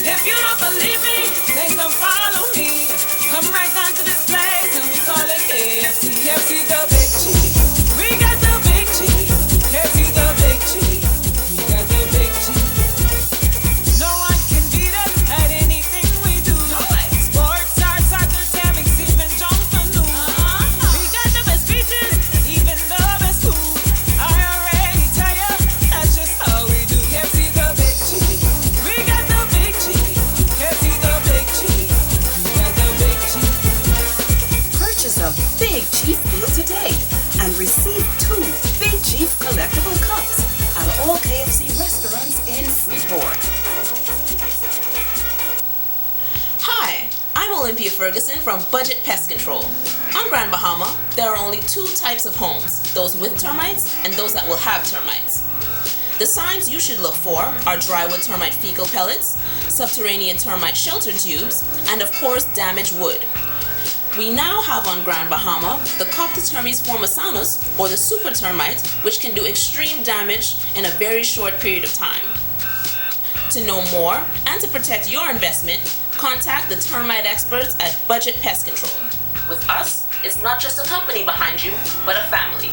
If you don't believe me, then come follow me. Come right down to this place and we call it KFC. KFC the Big G. We got the Big G. KFC the Big G. We got the Big G. No one can beat us at anything we do. No way. Sports, art, soccer, tennis, even jump canoe. We got the best beaches, even the Big Chief deal today and receive 2 Big Chief collectible cups at all KFC restaurants in Freeport. Hi, I'm Olympia Ferguson from Budget Pest Control. On Grand Bahama, there are only 2 types of homes, those with termites and those that will have termites. The signs you should look for are drywood termite fecal pellets, subterranean termite shelter tubes, and of course damaged wood. We now have on Grand Bahama the Coptotermes formosanus, or the super termite, which can do extreme damage in a very short period of time. To know more and to protect your investment, contact the termite experts at Budget Pest Control. With us, it's not just a company behind you, but a family.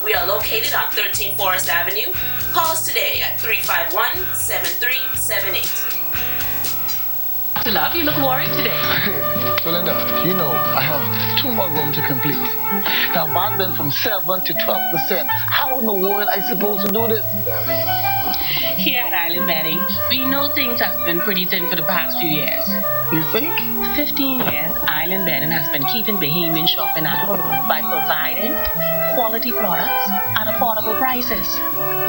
We are located on 13 Forest Avenue. Call us today at 351-7378. Dr. Love, you look worried today. Belinda, you know I have 2 more rooms to complete. Now, I've been from 7 to 12%. How in the world am I supposed to do this? Here at Island Bedding, we know things have been pretty thin for the past few years. You think? For 15 years, Island Bedding has been keeping Bahamian shopping at home by providing quality products at affordable prices.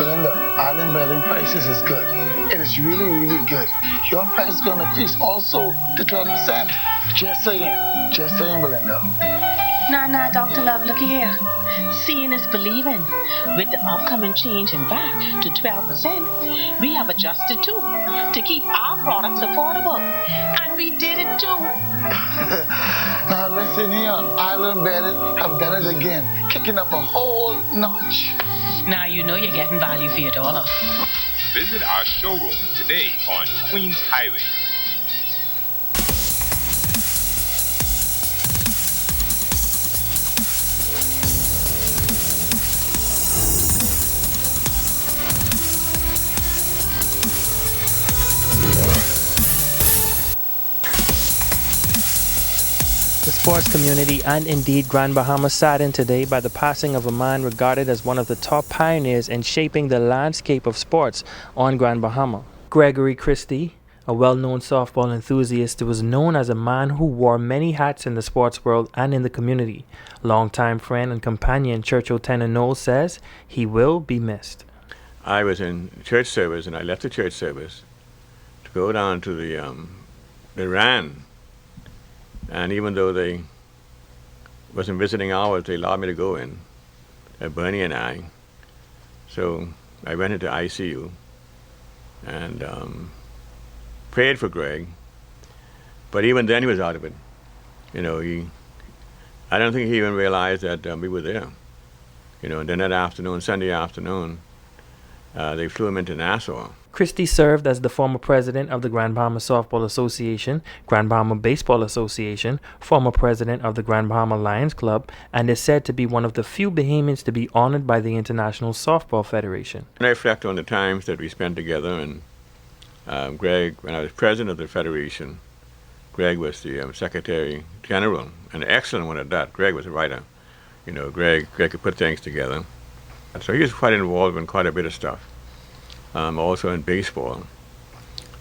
Belinda, Island Bedding prices is good. It is really, really good. Your price is going to increase also to 12%. Just saying, Belinda. Nah, Dr. Love, look here. Seeing is believing. With the upcoming change in VAT to 12%, we have adjusted too to keep our products affordable. And we did it too. Now listen here, Island Bedding have done it again, kicking up a whole notch. Now you know you're getting value for your dollar. Visit our showroom today on Queens Highway. The sports community and indeed Grand Bahama saddened today by the passing of a man regarded as one of the top pioneers in shaping the landscape of sports on Grand Bahama. Gregory Christie, a well-known softball enthusiast, was known as a man who wore many hats in the sports world and in the community. Longtime friend and companion Churchill Tenor Knowles says he will be missed. I was in church service and I left the church service to go down to the RAN. And even though they wasn't visiting hours, they allowed me to go in, Bernie and I. So I went into ICU and prayed for Greg. But even then he was out of it. You know, I don't think he even realized that we were there. You know, and then that afternoon, Sunday afternoon, they flew him into Nassau. Christie served as the former president of the Grand Bahama Softball Association, Grand Bahama Baseball Association, former president of the Grand Bahama Lions Club, and is said to be one of the few Bahamians to be honored by the International Softball Federation. And I reflect on the times that we spent together, and Greg, when I was president of the Federation, Greg was the Secretary General, an excellent one at that. Greg was a writer. You know, Greg could put things together. So he was quite involved in quite a bit of stuff. Also in baseball.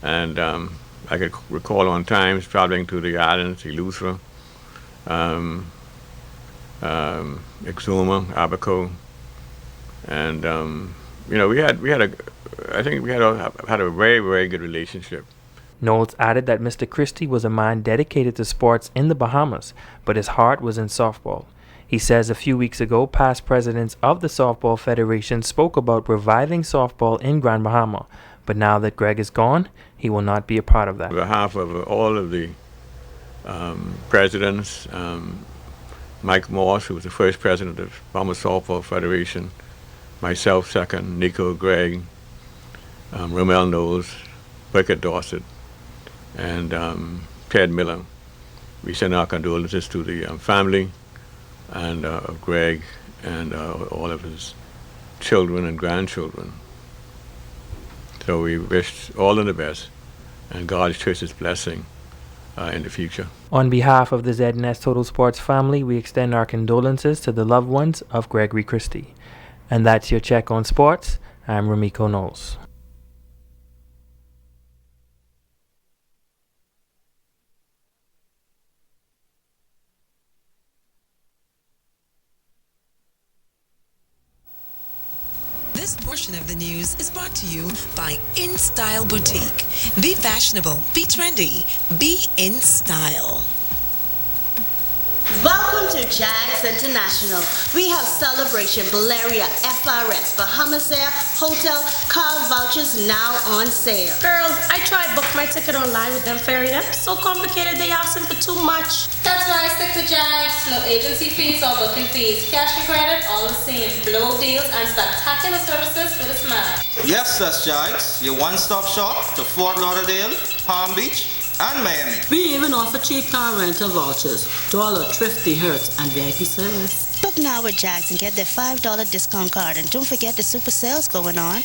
And I could recall on times traveling to the islands, Eleuthera, Exuma, Abaco, and you know, we had a very, very good relationship. Knowles added that Mr. Christie was a man dedicated to sports in the Bahamas, but his heart was in softball. He says a few weeks ago, past presidents of the Softball Federation spoke about reviving softball in Grand Bahama. But now that Greg is gone, he will not be a part of that. On behalf of all of the presidents, Mike Morse, who was the first president of the Bahama Softball Federation, myself second, Nico, Greg, Romel Knowles, Burkett Dorset, and Ted Miller, we send our condolences to the family and of Greg and all of his children and grandchildren. So we wish all of the best and God's Church's blessing in the future. On behalf of the ZNS Total Sports family, we extend our condolences to the loved ones of Gregory Christie. And that's your check on sports. I'm Ramiko Knowles. This portion of the news is brought to you by In Style Boutique. Be fashionable, be trendy, be in style. Welcome to Jags International. We have Celebration, Valeria, FRS, Bahamas Air, Hotel, car vouchers now on sale. Girls, I tried book my ticket online with them ferry. Them so complicated, they asking for too much. That's why I stick to Jags. No agency fees or booking fees. Cash and credit, all the same. Blow deals and spectacular services for the smart. Yes, that's Jags. Your one-stop shop to Fort Lauderdale, Palm Beach, and Miami. We even offer cheap car rental vouchers, dollar, thrifty, Hertz, and VIP service. Book now with Jags and get their $5 discount card. And don't forget the super sales going on.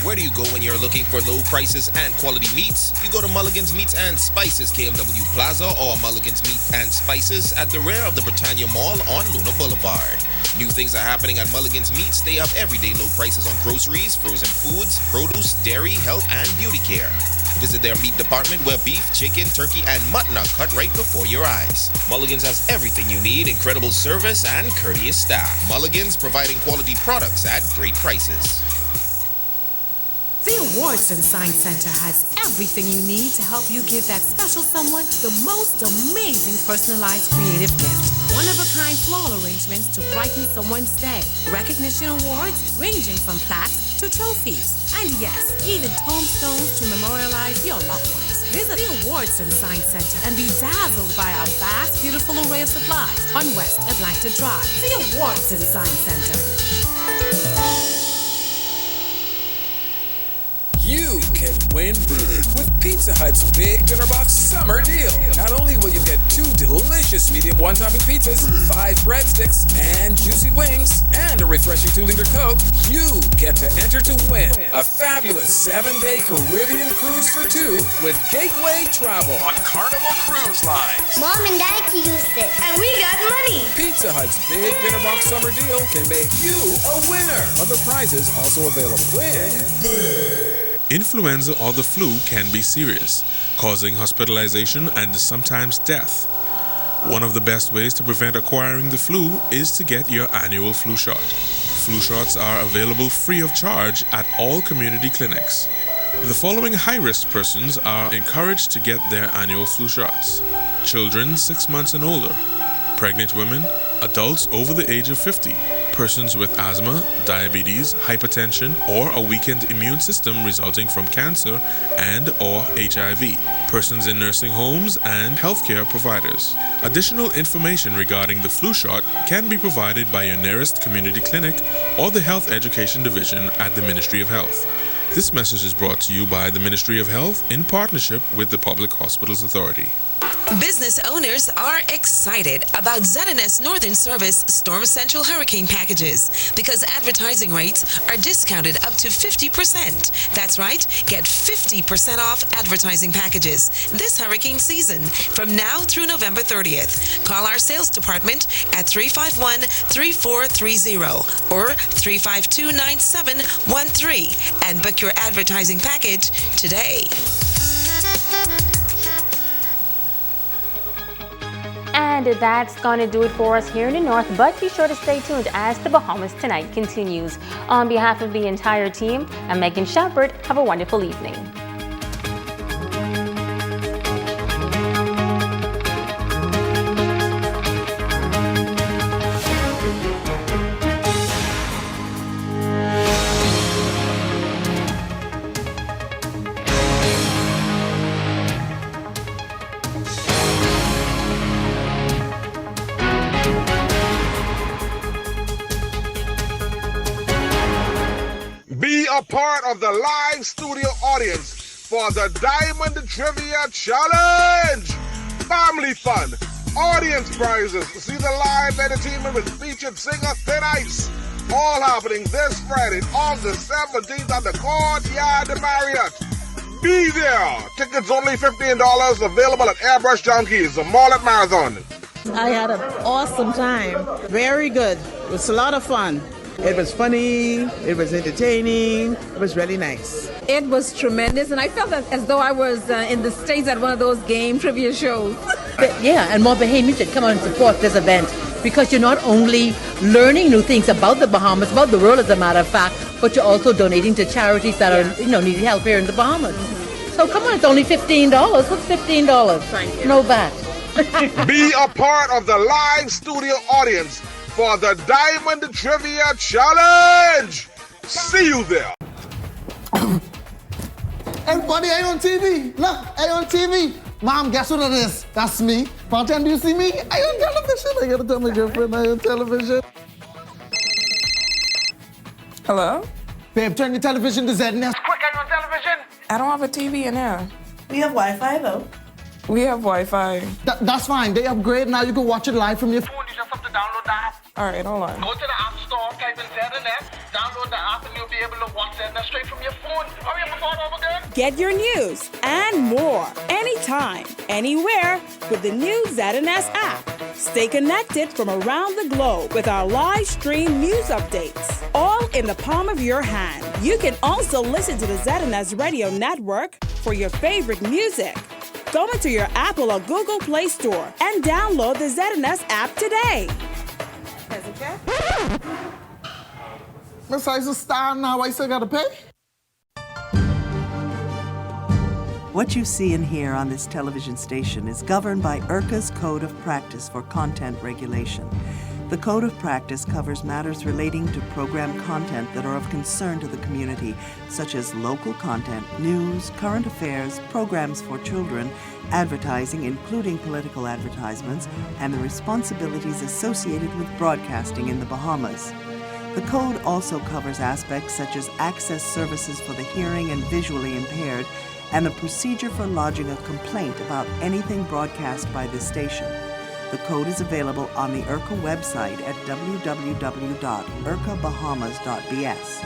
Where do you go when you're looking for low prices and quality meats? You go to Mulligan's Meats and Spices, KMW Plaza, or Mulligan's Meat and Spices at the rear of the Britannia Mall on Luna Boulevard. New things are happening at Mulligan's Meats. They have everyday low prices on groceries, frozen foods, produce, dairy, health, and beauty care. Visit their meat department where beef, chicken, turkey, and mutton are cut right before your eyes. Mulligan's has everything you need, incredible service and courteous staff. Mulligan's providing quality products at great prices. The Awards and Science Center has everything you need to help you give that special someone the most amazing personalized creative gift. One-of-a-kind floral arrangements to brighten someone's day. Recognition awards ranging from plaques to trophies. And yes, even tombstones to memorialize your loved ones. Visit the Awards and Science Center and be dazzled by our vast, beautiful array of supplies on West Atlanta Drive. The Awards and Science Center. You can win big with Pizza Hut's Big Dinner Box Summer Deal. Not only will you get 2 delicious medium one-topping pizzas, 5 breadsticks, and juicy wings, and a refreshing 2-liter Coke, you get to enter to win a fabulous 7-day Caribbean cruise for 2 with Gateway Travel on Carnival Cruise Lines. Mom and Dad used it, and we got money. Pizza Hut's Big Dinner Box Summer Deal can make you a winner. Other prizes also available. Win big. Influenza or the flu can be serious, causing hospitalization and sometimes death. One of the best ways to prevent acquiring the flu is to get your annual flu shot. Flu shots are available free of charge at all community clinics. The following high-risk persons are encouraged to get their annual flu shots: children 6 months and older, pregnant women, adults over the age of 50, persons with asthma, diabetes, hypertension, or a weakened immune system resulting from cancer and or HIV, persons in nursing homes, and healthcare providers. Additional information regarding the flu shot can be provided by your nearest community clinic or the Health Education Division at the Ministry of Health. This message is brought to you by the Ministry of Health in partnership with the Public Hospitals Authority. Business owners are excited about ZNS Northern Service Storm Central Hurricane Packages because advertising rates are discounted up to 50%. That's right, get 50% off advertising packages this hurricane season from now through November 30th. Call our sales department at 351-3430 or 352-9713 and book your advertising package today. And that's going to do it for us here in the North, but be sure to stay tuned as the Bahamas Tonight continues. On behalf of the entire team, I'm Megan Shepard. Have a wonderful evening. Be a part of the live studio audience for the Diamond Trivia Challenge. Family fun, audience prizes, see the live entertainment with featured singer Thin Ice. All happening this Friday, August 17th at the Courtyard Marriott. Be there. Tickets only $15, available at Airbrush Junkies, the Mall at Marathon. I had an awesome time. Very good. It was a lot of fun. It was funny, it was entertaining, it was really nice. It was tremendous, and I felt as though I was in the States at one of those game trivia shows. Yeah, and more Bahamians should come out and support this event because you're not only learning new things about the Bahamas, about the world as a matter of fact, but you're also donating to charities that are, needing help here in the Bahamas. So come on, it's only $15. What's $15? Thank you. No VAT. Be a part of the live studio audience for the Diamond Trivia Challenge. See you there. Everybody, I on TV. Look, I on TV. Mom, guess what it is? That's me. Part-time, do you see me? I on television. I gotta tell my girlfriend I on television. Hello? Babe, turn your television to ZNS. Quick, I'm on television. I don't have a TV in here. We have Wi-Fi though. We have Wi-Fi. That's fine. They upgrade now. You can watch it live from your phone. You just have to download the app. All right, hold on. Go to the App Store, type in ZNS, download the app, and you'll be able to watch ZNS straight from your phone. Hurry up and start over again. Get your news and more anytime, anywhere with the new ZNS app. Stay connected from around the globe with our live stream news updates, all in the palm of your hand. You can also listen to the ZNS Radio Network for your favorite music. Go into your Apple or Google Play Store and download the ZNS app today. Miss, I just stand now. I still gotta pay? What you see and hear on this television station is governed by IRCA's Code of Practice for Content Regulation. The Code of Practice covers matters relating to program content that are of concern to the community, such as local content, news, current affairs, programs for children, advertising, including political advertisements, and the responsibilities associated with broadcasting in the Bahamas. The Code also covers aspects such as access services for the hearing and visually impaired, and the procedure for lodging a complaint about anything broadcast by this station. The code is available on the IRCA website at www.ircabahamas.bs.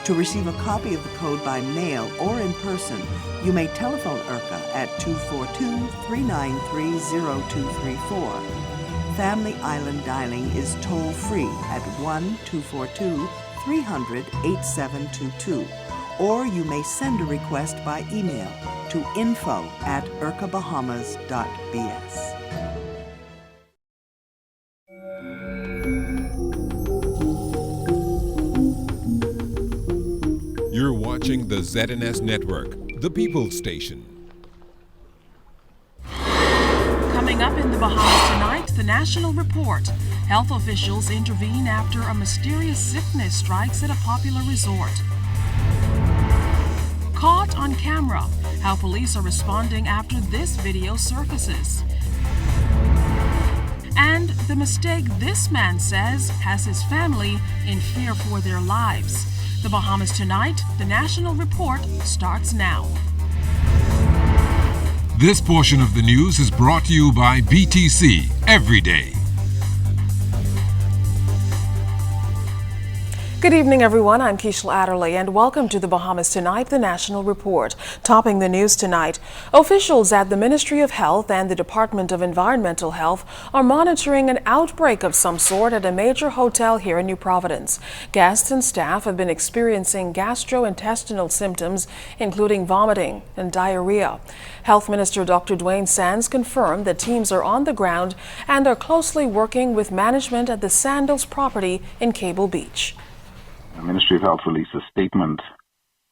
To receive a copy of the code by mail or in person, you may telephone IRCA at 242-393-0234. Family Island dialing is toll-free at 1-242-300-8722. Or you may send a request by email to info@ircabahamas.bs. You're watching the ZNS Network, the People's Station. Coming up in the Bahamas tonight, the National Report. Health officials intervene after a mysterious sickness strikes at a popular resort. Caught on camera, how police are responding after this video surfaces. And the mistake this man says has his family in fear for their lives. The Bahamas Tonight, the National Report starts now. This portion of the news is brought to you by BTC Every Day. Good evening, everyone. I'm Keishla Adderley, and welcome to the Bahamas Tonight, the National Report. Topping the news tonight, officials at the Ministry of Health and the Department of Environmental Health are monitoring an outbreak of some sort at a major hotel here in New Providence. Guests and staff have been experiencing gastrointestinal symptoms, including vomiting and diarrhea. Health Minister Dr. Dwayne Sands confirmed that teams are on the ground and are closely working with management at the Sandals property in Cable Beach. The Ministry of Health released a statement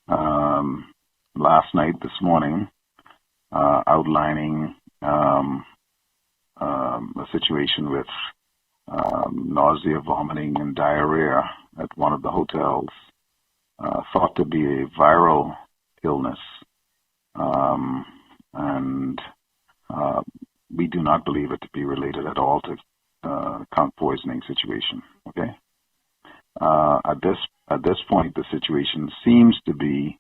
last night, this morning, outlining a situation with nausea, vomiting, and diarrhea at one of the hotels, thought to be a viral illness. And we do not believe it to be related at all to conch poisoning situation, okay? At this point, the situation seems to be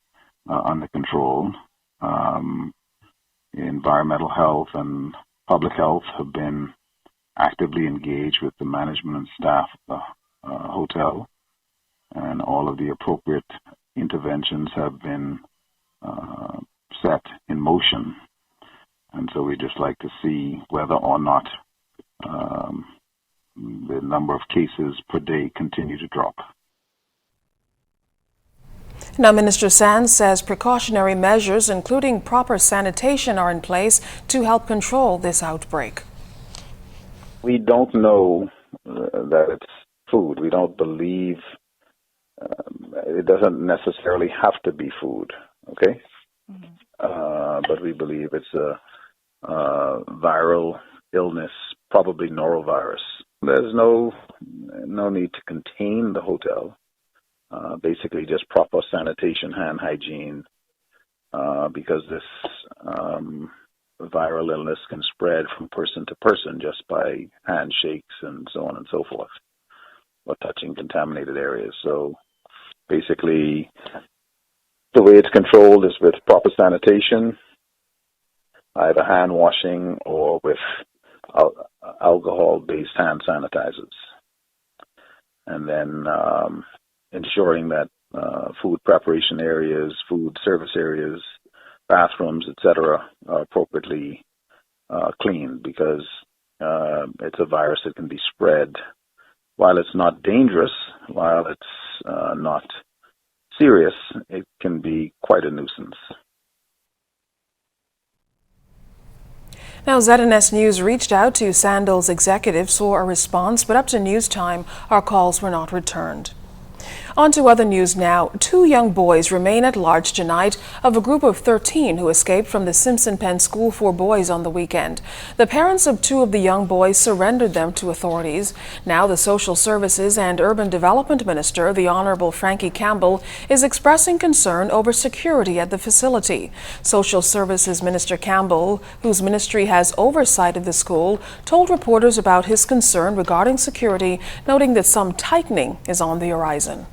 under control. Environmental health and public health have been actively engaged with the management and staff of the hotel, and all of the appropriate interventions have been set in motion. And so we just like to see whether or not the number of cases per day continue to drop. Now, Minister Sands says precautionary measures, including proper sanitation, are in place to help control this outbreak. We don't know that it's food. We don't believe it doesn't necessarily have to be food, okay? But we believe it's a viral illness, probably norovirus. There's no need to contain the hotel. Basically just proper sanitation, hand hygiene, because this viral illness can spread from person to person just by handshakes and so on and so forth, or touching contaminated areas. So basically the way it's controlled is with proper sanitation, either hand washing or with alcohol-based hand sanitizers. And then ensuring that food preparation areas, food service areas, bathrooms, etc., are appropriately cleaned, because it's a virus that can be spread. While it's not dangerous, while it's not serious, it can be quite a nuisance. Now, ZNS News reached out to Sandals executives for a response, but up to news time, our calls were not returned. On to other news now. 2 young boys remain at large tonight of a group of 13 who escaped from the Simpson Penn School for Boys on the weekend. The parents of 2 of the young boys surrendered them to authorities. Now the Social Services and Urban Development Minister, the Honorable Frankie Campbell, is expressing concern over security at the facility. Social Services Minister Campbell, whose ministry has oversight of the school, told reporters about his concern regarding security, noting that some tightening is on the horizon.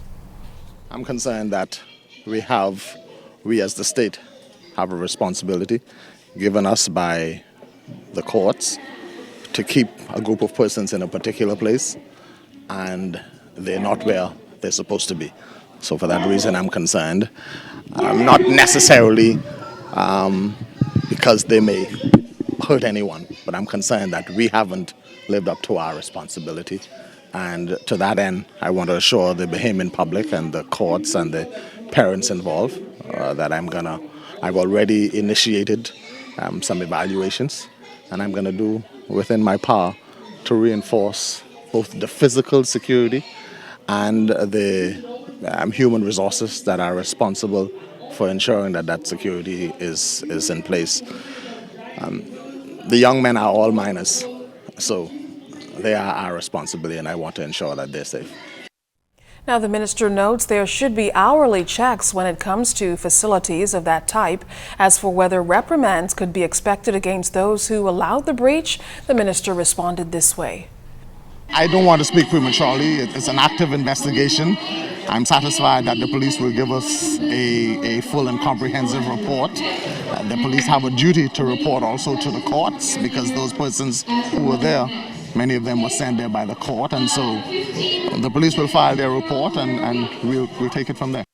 I'm concerned that we as the state, have a responsibility given us by the courts to keep a group of persons in a particular place, and they're not where they're supposed to be. So for that reason, I'm concerned. Not necessarily because they may hurt anyone, but I'm concerned that we haven't lived up to our responsibility. And to that end, I want to assure the Bahamian public and the courts and the parents involved that I've already initiated some evaluations, and I'm going to do within my power to reinforce both the physical security and the human resources that are responsible for ensuring that security is in place. The young men are all minors, so they are our responsibility, and I want to ensure that they're safe. Now, the minister notes there should be hourly checks when it comes to facilities of that type. As for whether reprimands could be expected against those who allowed the breach, the minister responded this way. I don't want to speak prematurely. It's an active investigation. I'm satisfied that the police will give us a full and comprehensive report. The police have a duty to report also to the courts, because those persons who were there, many of them were sent there by the court, and so the police will file their report and we'll take it from there.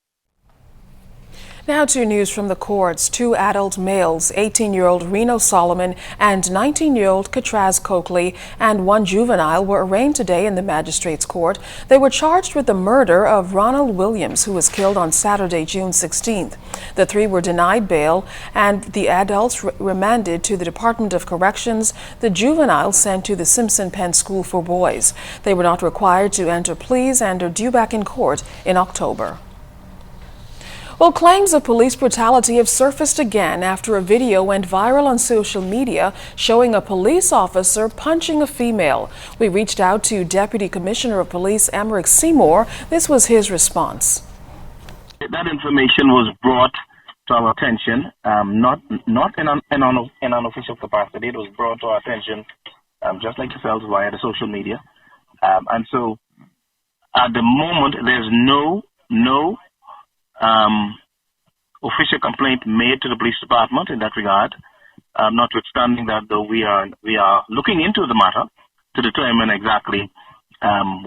Now to news from the courts. 2 adult males, 18-year-old Reno Solomon and 19-year-old Katraz Coakley, and 1 juvenile were arraigned today in the magistrate's court. They were charged with the murder of Ronald Williams, who was killed on Saturday, June 16th. The 3 were denied bail, and the adults remanded to the Department of Corrections, the juveniles sent to the Simpson Penn School for Boys. They were not required to enter pleas and are due back in court in October. Well, claims of police brutality have surfaced again after a video went viral on social media showing a police officer punching a female. We reached out to Deputy Commissioner of Police Emerick Seymour. This was his response. That information was brought to our attention, not in an official capacity. It was brought to our attention, just like yourselves, via the social media. And so, at the moment, there's no official complaint made to the police department in that regard. Notwithstanding that, though, we are looking into the matter to determine exactly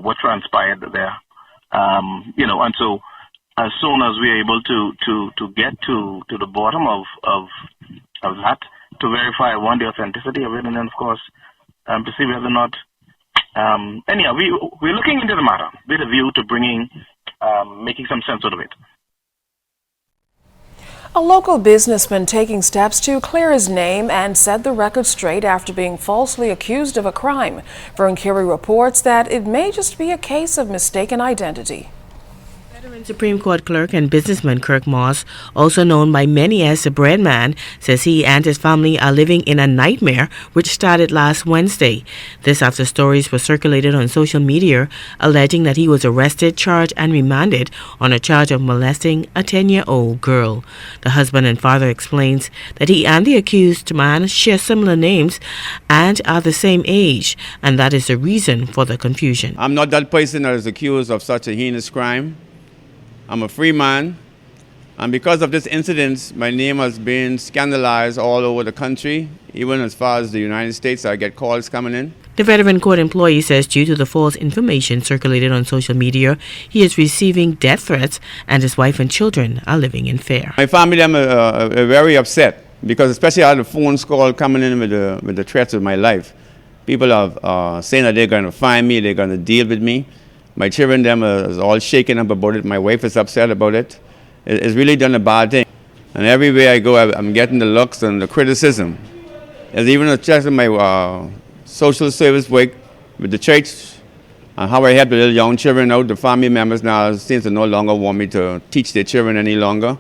what transpired there. And so as soon as we are able to get to the bottom of that, to verify, one, the authenticity of it, and then of course to see whether or not anyhow, we're looking into the matter with a view to making some sense out of it. A local businessman taking steps to clear his name and set the record straight after being falsely accused of a crime. Vern Curie reports that it may just be a case of mistaken identity. Veteran Supreme Court clerk and businessman Kirk Moss, also known by many as the Bread Man, says he and his family are living in a nightmare which started last Wednesday. This after stories were circulated on social media alleging that he was arrested, charged and remanded on a charge of molesting a 10-year-old girl. The husband and father explains that he and the accused man share similar names and are the same age, and that is the reason for the confusion. I'm not that person that is accused of such a heinous crime. I'm a free man, and because of this incident, my name has been scandalized all over the country, even as far as the United States. I get calls coming in. The veteran court employee says due to the false information circulated on social media, he is receiving death threats and his wife and children are living in fear. My family are very upset because especially I had a phone call coming in with the threats of my life. People are saying that they're going to find me, they're going to deal with me. My children, them, is all shaken up about it. My wife is upset about it. It's really done a bad thing. And everywhere I go, I'm getting the looks and the criticism. There's even a check in my social service work with the church and how I help the little young children out. The family members now seem to no longer want me to teach their children any longer.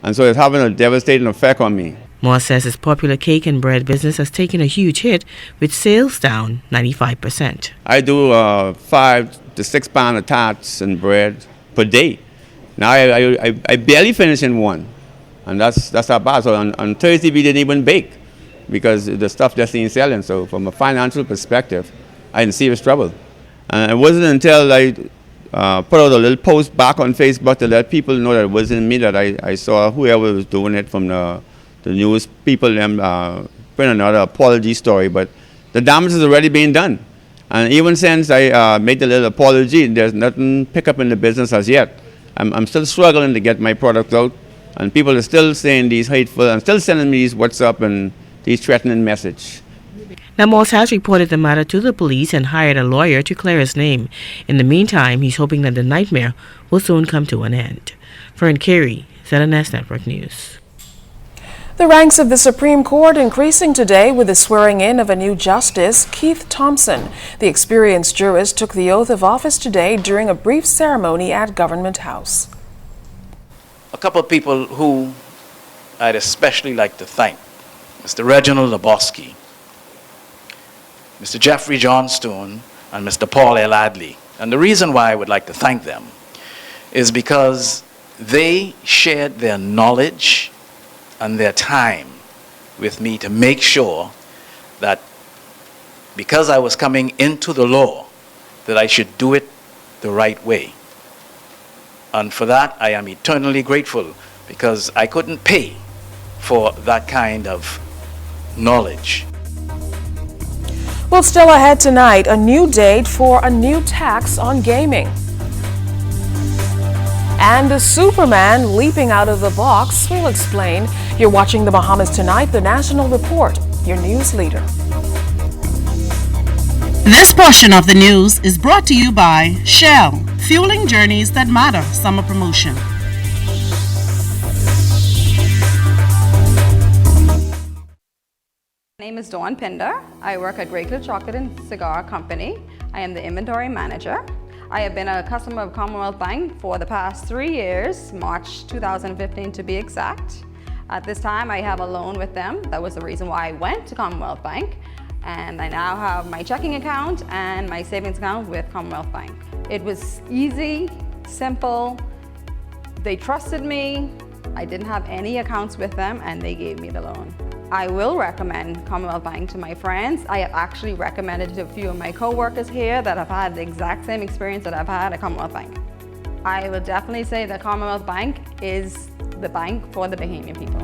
And so it's having a devastating effect on me. Moss says his popular cake and bread business has taken a huge hit, with sales down 95%. I do 5 to 6 pounds of tarts and bread per day. Now I barely finish in one. And that's how bad. So on Thursday we didn't even bake because the stuff just ain't selling. So from a financial perspective, I in serious trouble. And it wasn't until I put out a little post back on Facebook to let people know that it wasn't me, that I saw whoever was doing it from the news people, print another apology story. But the damage is already being done. And even since I made the little apology, there's nothing pick up in the business as yet. I'm still struggling to get my product out. And people are still saying these hateful and still sending me these WhatsApp and these threatening messages. Now, Moss has reported the matter to the police and hired a lawyer to clear his name. In the meantime, he's hoping that the nightmare will soon come to an end. Fern Carey, ZNS Network News. The ranks of the Supreme Court increasing today with the swearing in of a new justice, Keith Thompson. The experienced jurist took the oath of office today during a brief ceremony at Government House. A couple of people who I'd especially like to thank: Mr. Reginald Lebowski, Mr. Jeffrey Johnstone, and Mr. Paul L. Adley. And the reason why I would like to thank them is because they shared their knowledge and their time with me to make sure that because I was coming into the law, that I should do it the right way. And for that, I am eternally grateful, because I couldn't pay for that kind of knowledge. Well, still ahead tonight, a new date for a new tax on gaming. And the Superman leaping out of the box. We'll explain. You're watching the Bahamas Tonight, the National Report, your news leader. This portion of the news is brought to you by Shell, fueling journeys that matter. Summer promotion. My name is Dawn Pinder. I work at Great Cliff Chocolate and Cigar Company. I am the inventory manager. I have been a customer of Commonwealth Bank for the past 3 years, March 2015 to be exact. At this time, I have a loan with them. That was the reason why I went to Commonwealth Bank. And I now have my checking account and my savings account with Commonwealth Bank. It was easy, simple. They trusted me. I didn't have any accounts with them, and they gave me the loan. I will recommend Commonwealth Bank to my friends. I have actually recommended it to a few of my co-workers here that have had the exact same experience that I've had at Commonwealth Bank. I would definitely say that Commonwealth Bank is the bank for the Bahamian people.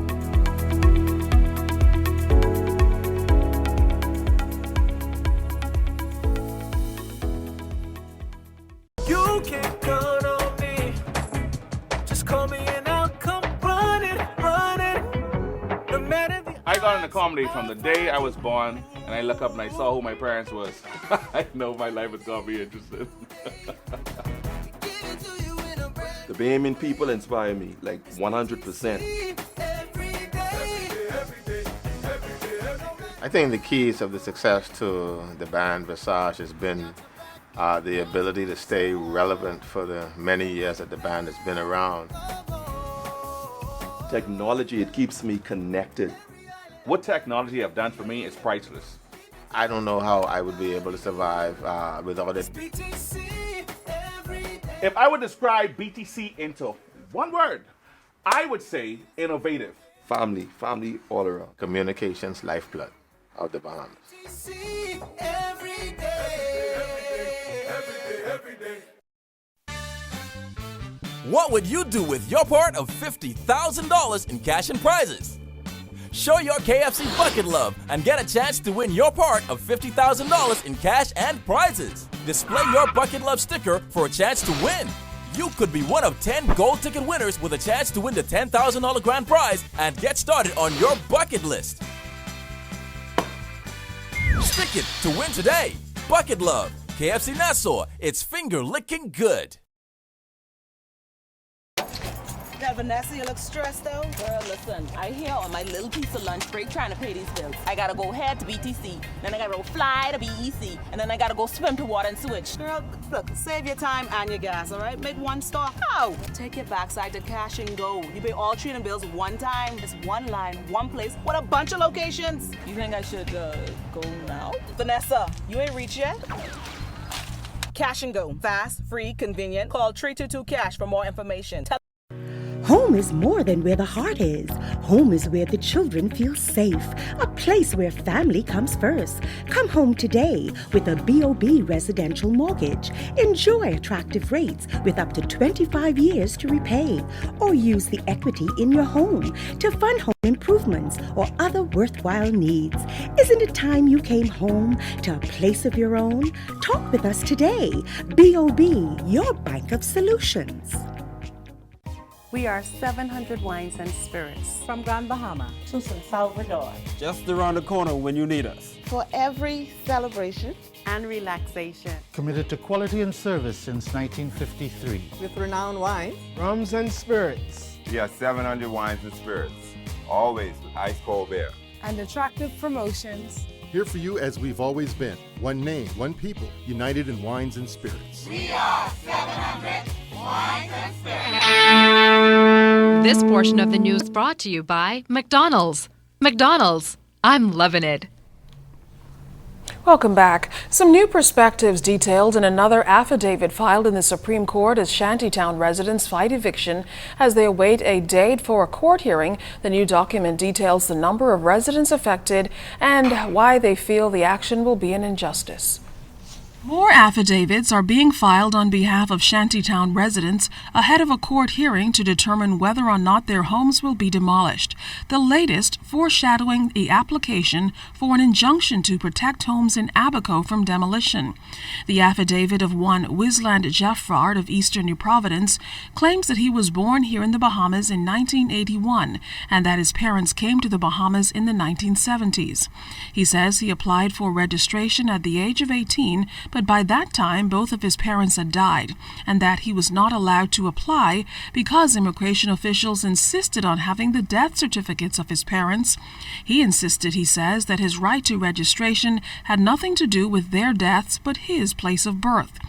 You can count on me. Just call me and I'll come running. No matter the I got into comedy from the day I was born, and I look up and I saw who my parents was. I know my life is gonna be interesting. The Bahamian people inspire me, like 100%. I think the keys of the success to the band Visage has been the ability to stay relevant for the many years that the band has been around. Technology, it keeps me connected. What technology have done for me is priceless. I don't know how I would be able to survive without it. If I would describe BTC into one word, I would say innovative. Family all around. Communications lifeblood of the Bahamas. What would you do with your part of $50,000 in cash and prizes? Show your KFC bucket love and get a chance to win your part of $50,000 in cash and prizes. Display your bucket love sticker for a chance to win. You could be one of 10 gold ticket winners with a chance to win the $10,000 grand prize and get started on your bucket list. Stick it to win today. Bucket love. KFC Nassau. It's finger licking good. Now, Vanessa, you look stressed out. Girl, listen, I here on my little piece of lunch break trying to pay these bills. I gotta go head to BTC, then I gotta go fly to BEC, and then I gotta go swim to water and sewage. Girl, look, save your time and your gas, all right? Make one stop. How? Take your backside to Cash and Go. You pay all 3 of them bills one time. It's one line, one place, with a bunch of locations. You think I should go now? Vanessa, you ain't reached yet? Cash and Go. Fast, free, convenient. Call 322-CASH for more information. Home is more than where the heart is. Home is where the children feel safe. A place where family comes first. Come home today with a B.O.B. residential mortgage. Enjoy attractive rates with up to 25 years to repay. Or use the equity in your home to fund home improvements or other worthwhile needs. Isn't it time you came home to a place of your own? Talk with us today. B.O.B., your bank of solutions. We are 700 Wines and Spirits from Grand Bahama to San Salvador. Just around the corner when you need us. For every celebration and relaxation. Committed to quality and service since 1953. With renowned wines, rums and spirits. We are 700 Wines and Spirits, always with ice cold beer. And attractive promotions. Here for you as we've always been. One name, one people, united in wines and spirits. We are 700 Wines and Spirits. This portion of the news brought to you by McDonald's. McDonald's, I'm loving it. Welcome back. Some new perspectives detailed in another affidavit filed in the Supreme Court as Shantytown residents fight eviction as they await a date for a court hearing. The new document details the number of residents affected and why they feel the action will be an injustice. More affidavits are being filed on behalf of Shantytown residents ahead of a court hearing to determine whether or not their homes will be demolished. The latest foreshadowing the application for an injunction to protect homes in Abaco from demolition. The affidavit of one Wisland Jeffrard of Eastern New Providence claims that he was born here in the Bahamas in 1981 and that his parents came to the Bahamas in the 1970s. He says he applied for registration at the age of 18, but by that time both of his parents had died, and that he was not allowed to apply because immigration officials insisted on having the death certificates of his parents. He insisted, he says, that his right to registration had nothing to do with their deaths but his place of birth.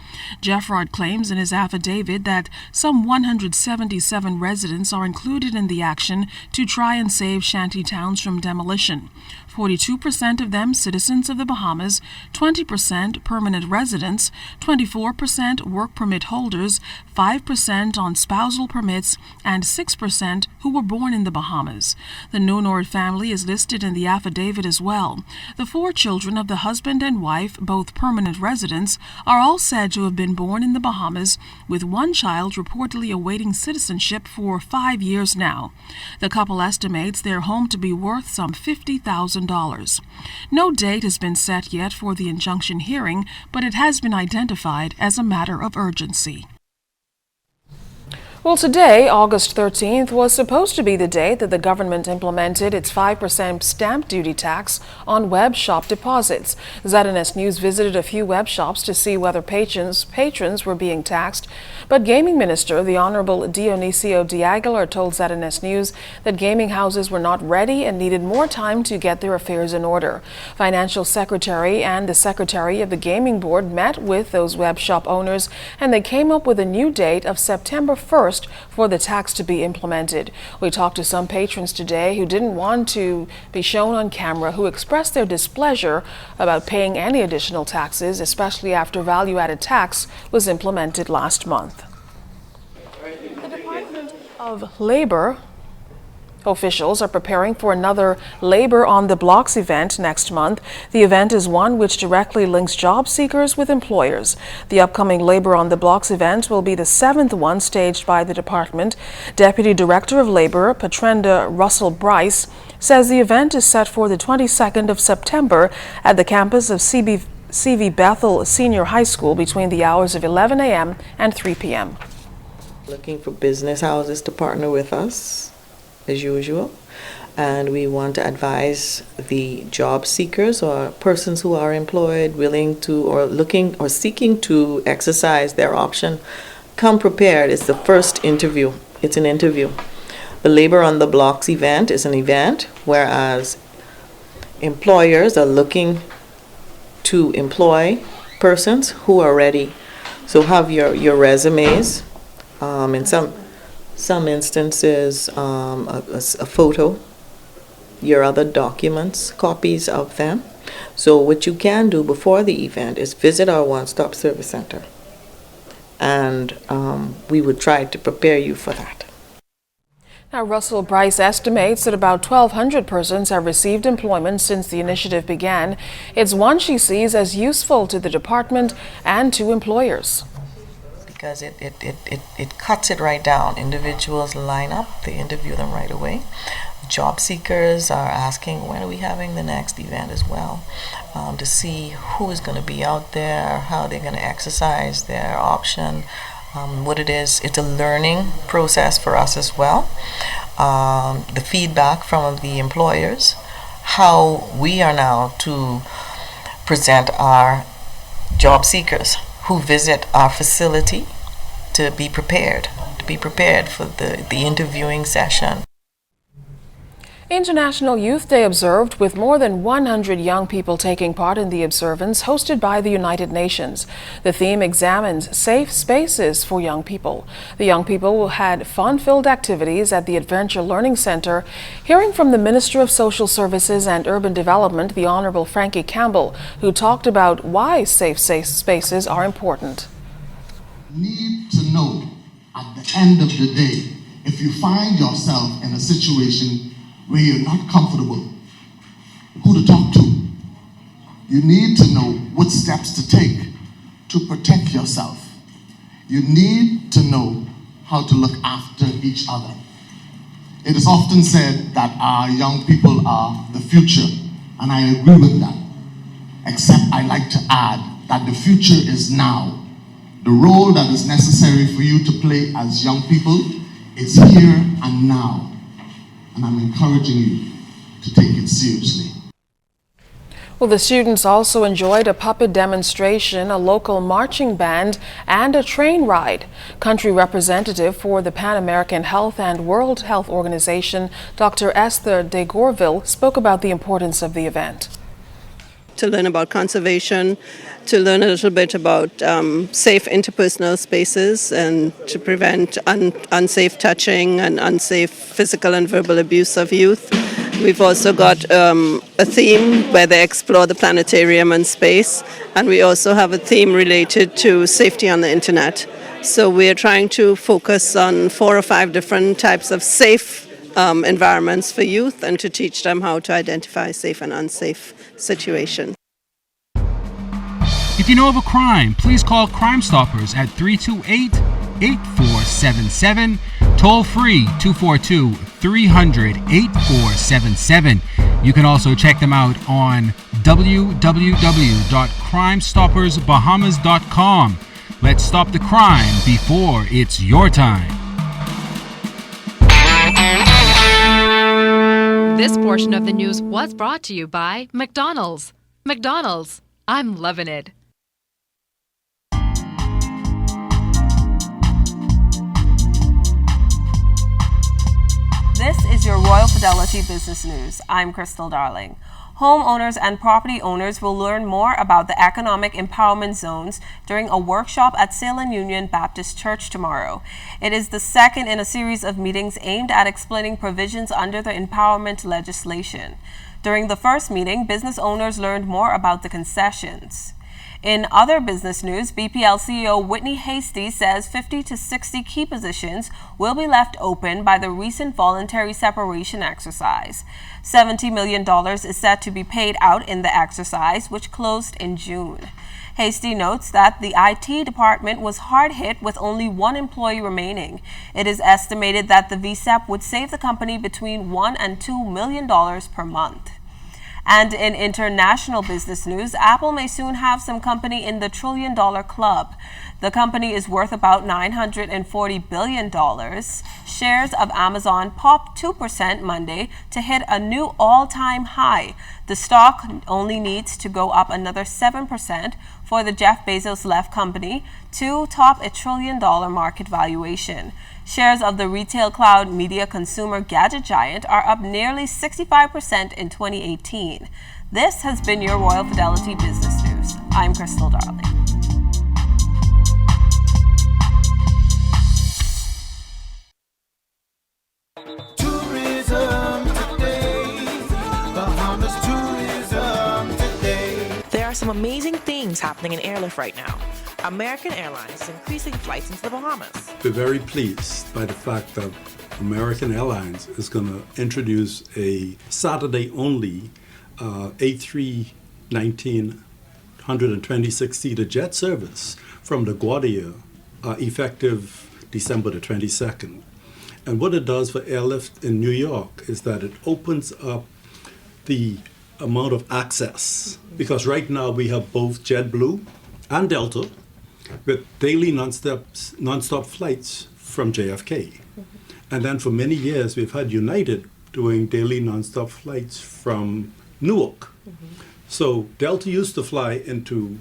Jeffrard claims in his affidavit that some 177 residents are included in the action to try and save shanty towns from demolition. 42% of them citizens of the Bahamas, 20% permanent residents, 24% work permit holders, 5% on spousal permits, and 6% who were born in the Bahamas. The Nonord family is listed in the affidavit as well. The 4 children of the husband and wife, both permanent residents, are all said to have been born in the Bahamas, with one child reportedly awaiting citizenship for 5 years now. The couple estimates their home to be worth some $50,000. No date has been set yet for the injunction hearing, but it has been identified as a matter of urgency. Well, today, August 13th, was supposed to be the date that the government implemented its 5% stamp duty tax on web shop deposits. ZNS News visited a few web shops to see whether patrons were being taxed, but Gaming Minister, the Honorable Dionisio de Aguilar, told ZNS News that gaming houses were not ready and needed more time to get their affairs in order. Financial Secretary and the Secretary of the Gaming Board met with those web shop owners, and they came up with a new date of September 1st for the tax to be implemented. We talked to some patrons today who didn't want to be shown on camera, who expressed their displeasure about paying any additional taxes, especially after value-added tax was implemented last month. The Department of Labor officials are preparing for another Labor on the Blocks event next month. The event is one which directly links job seekers with employers. The upcoming Labor on the Blocks event will be the 7th one staged by the department. Deputy Director of Labor, Patrenda Russell Bryce, says the event is set for the 22nd of September at the campus of CV Bethel Senior High School between the hours of 11 a.m. and 3 p.m. Looking for business houses to partner with us, as usual, and we want to advise the job seekers or persons who are employed, willing to or looking or seeking to exercise their option. Come prepared. It's the first interview it's an interview. The Labor on the Blocks event is an event, whereas employers are looking to employ persons who are ready. So have your resumes, in some instances, a photo, your other documents, copies of them. So what you can do before the event is visit our one-stop service center, and we would try to prepare you for that. Now, Russell Bryce estimates that about 1,200 persons have received employment since the initiative began. It's one she sees as useful to the department and to employers. Because it cuts it right down. Individuals line up, they interview them right away. Job seekers are asking, when are we having the next event as well, to see who is going to be out there, how they're going to exercise their option. What it is, it's a learning process for us as well. The feedback from the employers, how we are now to present our job seekers who visit our facility to be prepared for the interviewing session. International Youth Day observed with more than 100 young people taking part in the observance hosted by the United Nations. The theme examines safe spaces for young people. The young people had fun-filled activities at the Adventure Learning Center. Hearing from the Minister of Social Services and Urban Development, the Honorable Frankie Campbell, who talked about why safe spaces are important. You need to know at the end of the day, if you find yourself in a situation where you're not comfortable, who to talk to. You need to know what steps to take to protect yourself. You need to know how to look after each other. It is often said that our young people are the future, and I agree with that. Except I like to add that the future is now. The role that is necessary for you to play as young people is here and now. And I'm encouraging you to take it seriously. Well, the students also enjoyed a puppet demonstration, a local marching band, and a train ride. Country representative for the Pan American Health and World Health Organization, Dr. Esther de Gorville, spoke about the importance of the event. To learn about conservation, to learn a little bit about safe interpersonal spaces and to prevent unsafe touching and unsafe physical and verbal abuse of youth. We've also got a theme where they explore the planetarium and space, and we also have a theme related to safety on the internet. So we're trying to focus on 4 or 5 different types of safe environments for youth and to teach them how to identify safe and unsafe situations. If you know of a crime, please call Crime Stoppers at 328-8477, toll free 242-300-8477. You can also check them out on www.crimestoppersbahamas.com. Let's stop the crime before it's your time. This portion of the news was brought to you by McDonald's. McDonald's, I'm loving it. This is your Royal Fidelity Business News. I'm Crystal Darling. Homeowners and property owners will learn more about the economic empowerment zones during a workshop at Salem Union Baptist Church tomorrow. It is the second in a series of meetings aimed at explaining provisions under the empowerment legislation. During the first meeting, business owners learned more about the concessions. In other business news, BPL CEO Whitney Hasty says 50 to 60 key positions will be left open by the recent voluntary separation exercise. $70 million is set to be paid out in the exercise, which closed in June. Hasty notes that the IT department was hard hit with only 1 employee remaining. It is estimated that the VSEP would save the company between $1 and $2 million per month. And in international business news, Apple may soon have some company in the $1 trillion club. The company is worth about $940 billion. Shares of Amazon popped 2% Monday to hit a new all-time high. The stock only needs to go up another 7% for the Jeff Bezos-led company to top a $1 trillion market valuation. Shares of the retail cloud media consumer gadget giant are up nearly 65% in 2018. This has been your Royal Fidelity Business News. I'm Crystal Darling. There are some amazing things happening in Airlift right now. American Airlines is increasing flights into the Bahamas. We're very pleased by the fact that American Airlines is going to introduce a Saturday-only A319 126-seater jet service from LaGuardia effective December the 22nd. And what it does for Airlift in New York is that it opens up the amount of access, because right now we have both JetBlue and Delta with daily non-stop flights from JFK. And then for many years we've had United doing daily non-stop flights from Newark. So Delta used to fly into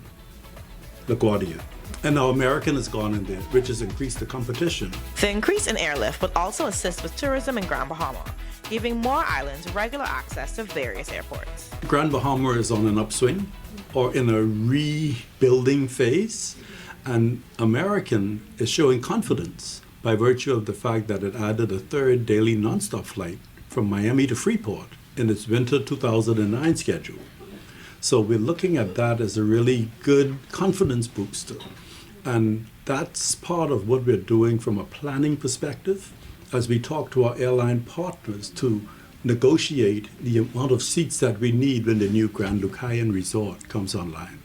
LaGuardia, and now American has gone in there, which has increased the competition. The increase in Airlift will also assist with tourism in Grand Bahama, giving more islands regular access to various airports. Grand Bahama is on an upswing or in a rebuilding phase, and American is showing confidence by virtue of the fact that it added a third daily nonstop flight from Miami to Freeport in its winter 2009 schedule. So we're looking at that as a really good confidence booster. And that's part of what we're doing from a planning perspective as we talk to our airline partners to negotiate the amount of seats that we need when the new Grand Lucayan Resort comes online.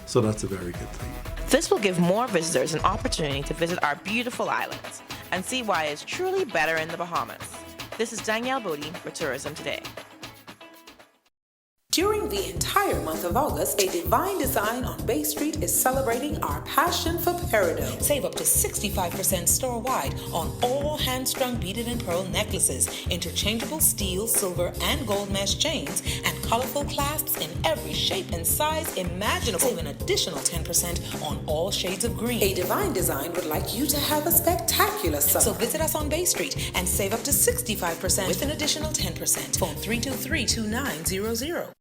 So that's a very good thing. This will give more visitors an opportunity to visit our beautiful islands and see why it's truly better in the Bahamas. This is Danielle Bodie for Tourism Today. During the entire month of August, A Divine Design on Bay Street is celebrating our passion for peridot. Save up to 65% store-wide on all hand-strung beaded and pearl necklaces, interchangeable steel, silver, and gold mesh chains, and colorful clasps in every shape and size imaginable. Save an additional 10% on all shades of green. A Divine Design would like you to have a spectacular summer. So visit us on Bay Street and save up to 65% with an additional 10%. Phone 323-2900.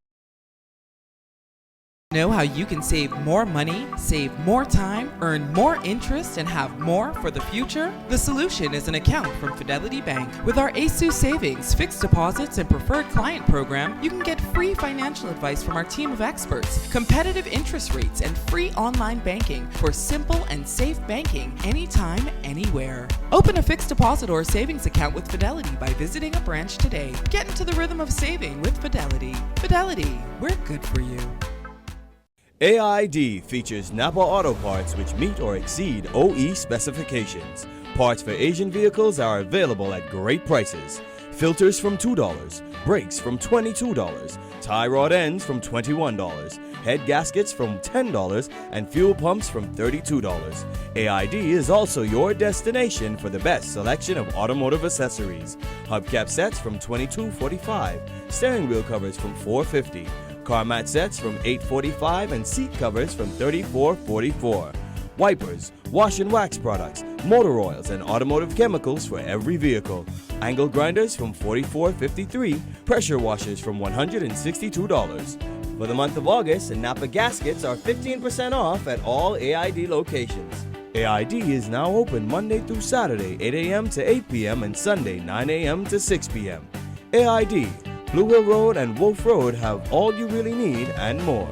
Know how you can save more money, save more time, earn more interest, and have more for the future? The solution is an account from Fidelity Bank. With our ASU Savings, fixed deposits, and preferred client program, you can get free financial advice from our team of experts, competitive interest rates, and free online banking for simple and safe banking anytime, anywhere. Open a fixed deposit or savings account with Fidelity by visiting a branch today. Get into the rhythm of saving with Fidelity. Fidelity, we're good for you. AID features Napa Auto Parts which meet or exceed OE specifications. Parts for Asian vehicles are available at great prices. Filters from $2, brakes from $22, tie rod ends from $21, head gaskets from $10, and fuel pumps from $32. AID is also your destination for the best selection of automotive accessories. Hubcap sets from $22.45, steering wheel covers from $4.50. Car mat sets from $8.45 and seat covers from $34.44. Wipers, wash and wax products, motor oils, and automotive chemicals for every vehicle. Angle grinders from $44.53. Pressure washers from $162. For the month of August, Napa gaskets are 15% off at all AID locations. AID is now open Monday through Saturday, 8 a.m. to 8 p.m. and Sunday, 9 a.m. to 6 p.m. AID. Blue Hill Road and Wolf Road have all you really need and more.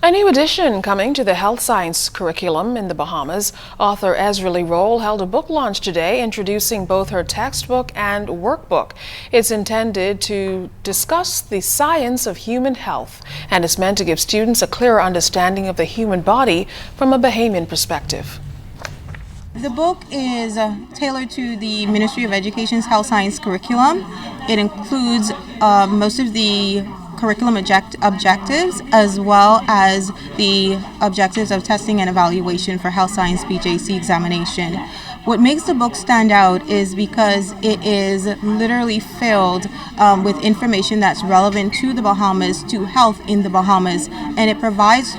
A new addition coming to the health science curriculum in the Bahamas. Author Ezra Lee Roll held a book launch today introducing both her textbook and workbook. It's intended to discuss the science of human health and is meant to give students a clearer understanding of the human body from a Bahamian perspective. The book is tailored to the Ministry of Education's health science curriculum. It includes most of the curriculum objectives as well as the objectives of testing and evaluation for health science BJC examination. What makes the book stand out is because it is literally filled with information that's relevant to the Bahamas, to health in the Bahamas, and it provides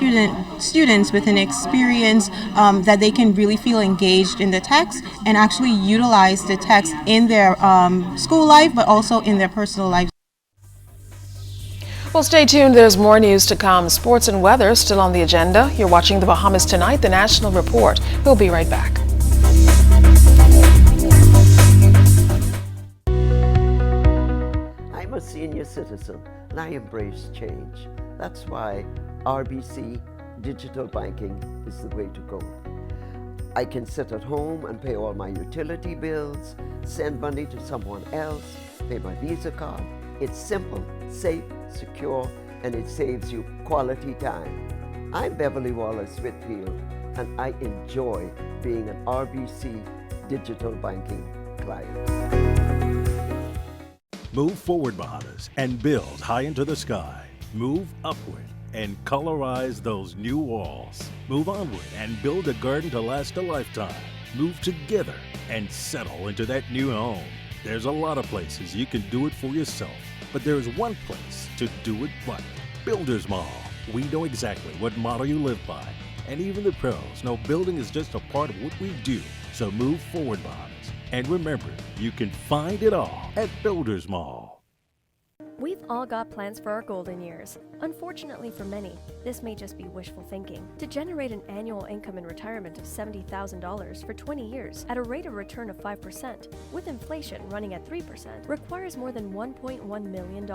students with an experience that they can really feel engaged in the text and actually utilize the text in their school life, but also in their personal life. Well, stay tuned. There's more news to come. Sports and weather still on the agenda. You're watching the Bahamas Tonight, the National Report. We'll be right back. I'm a senior citizen and I embrace change. That's why RBC Digital Banking is the way to go. I can sit at home and pay all my utility bills, send money to someone else, pay my Visa card. It's simple, safe, secure, and it saves you quality time. I'm Beverly Wallace Whitfield, and I enjoy being an RBC Digital Banking client. Move forward, Bahamas, and build high into the sky. Move upward and colorize those new walls. Move onward and build a garden to last a lifetime. Move together and settle into that new home. There's a lot of places you can do it for yourself, but there's one place to do it right. Builders Mall. We know exactly what motto you live by, and even the pros know building is just a part of what we do. So move forward, Bahamas. And remember, you can find it all at Builders Mall. We've all got plans for our golden years. Unfortunately for many, this may just be wishful thinking. To generate an annual income in retirement of $70,000 for 20 years at a rate of return of 5%, with inflation running at 3%, requires more than $1.1 million.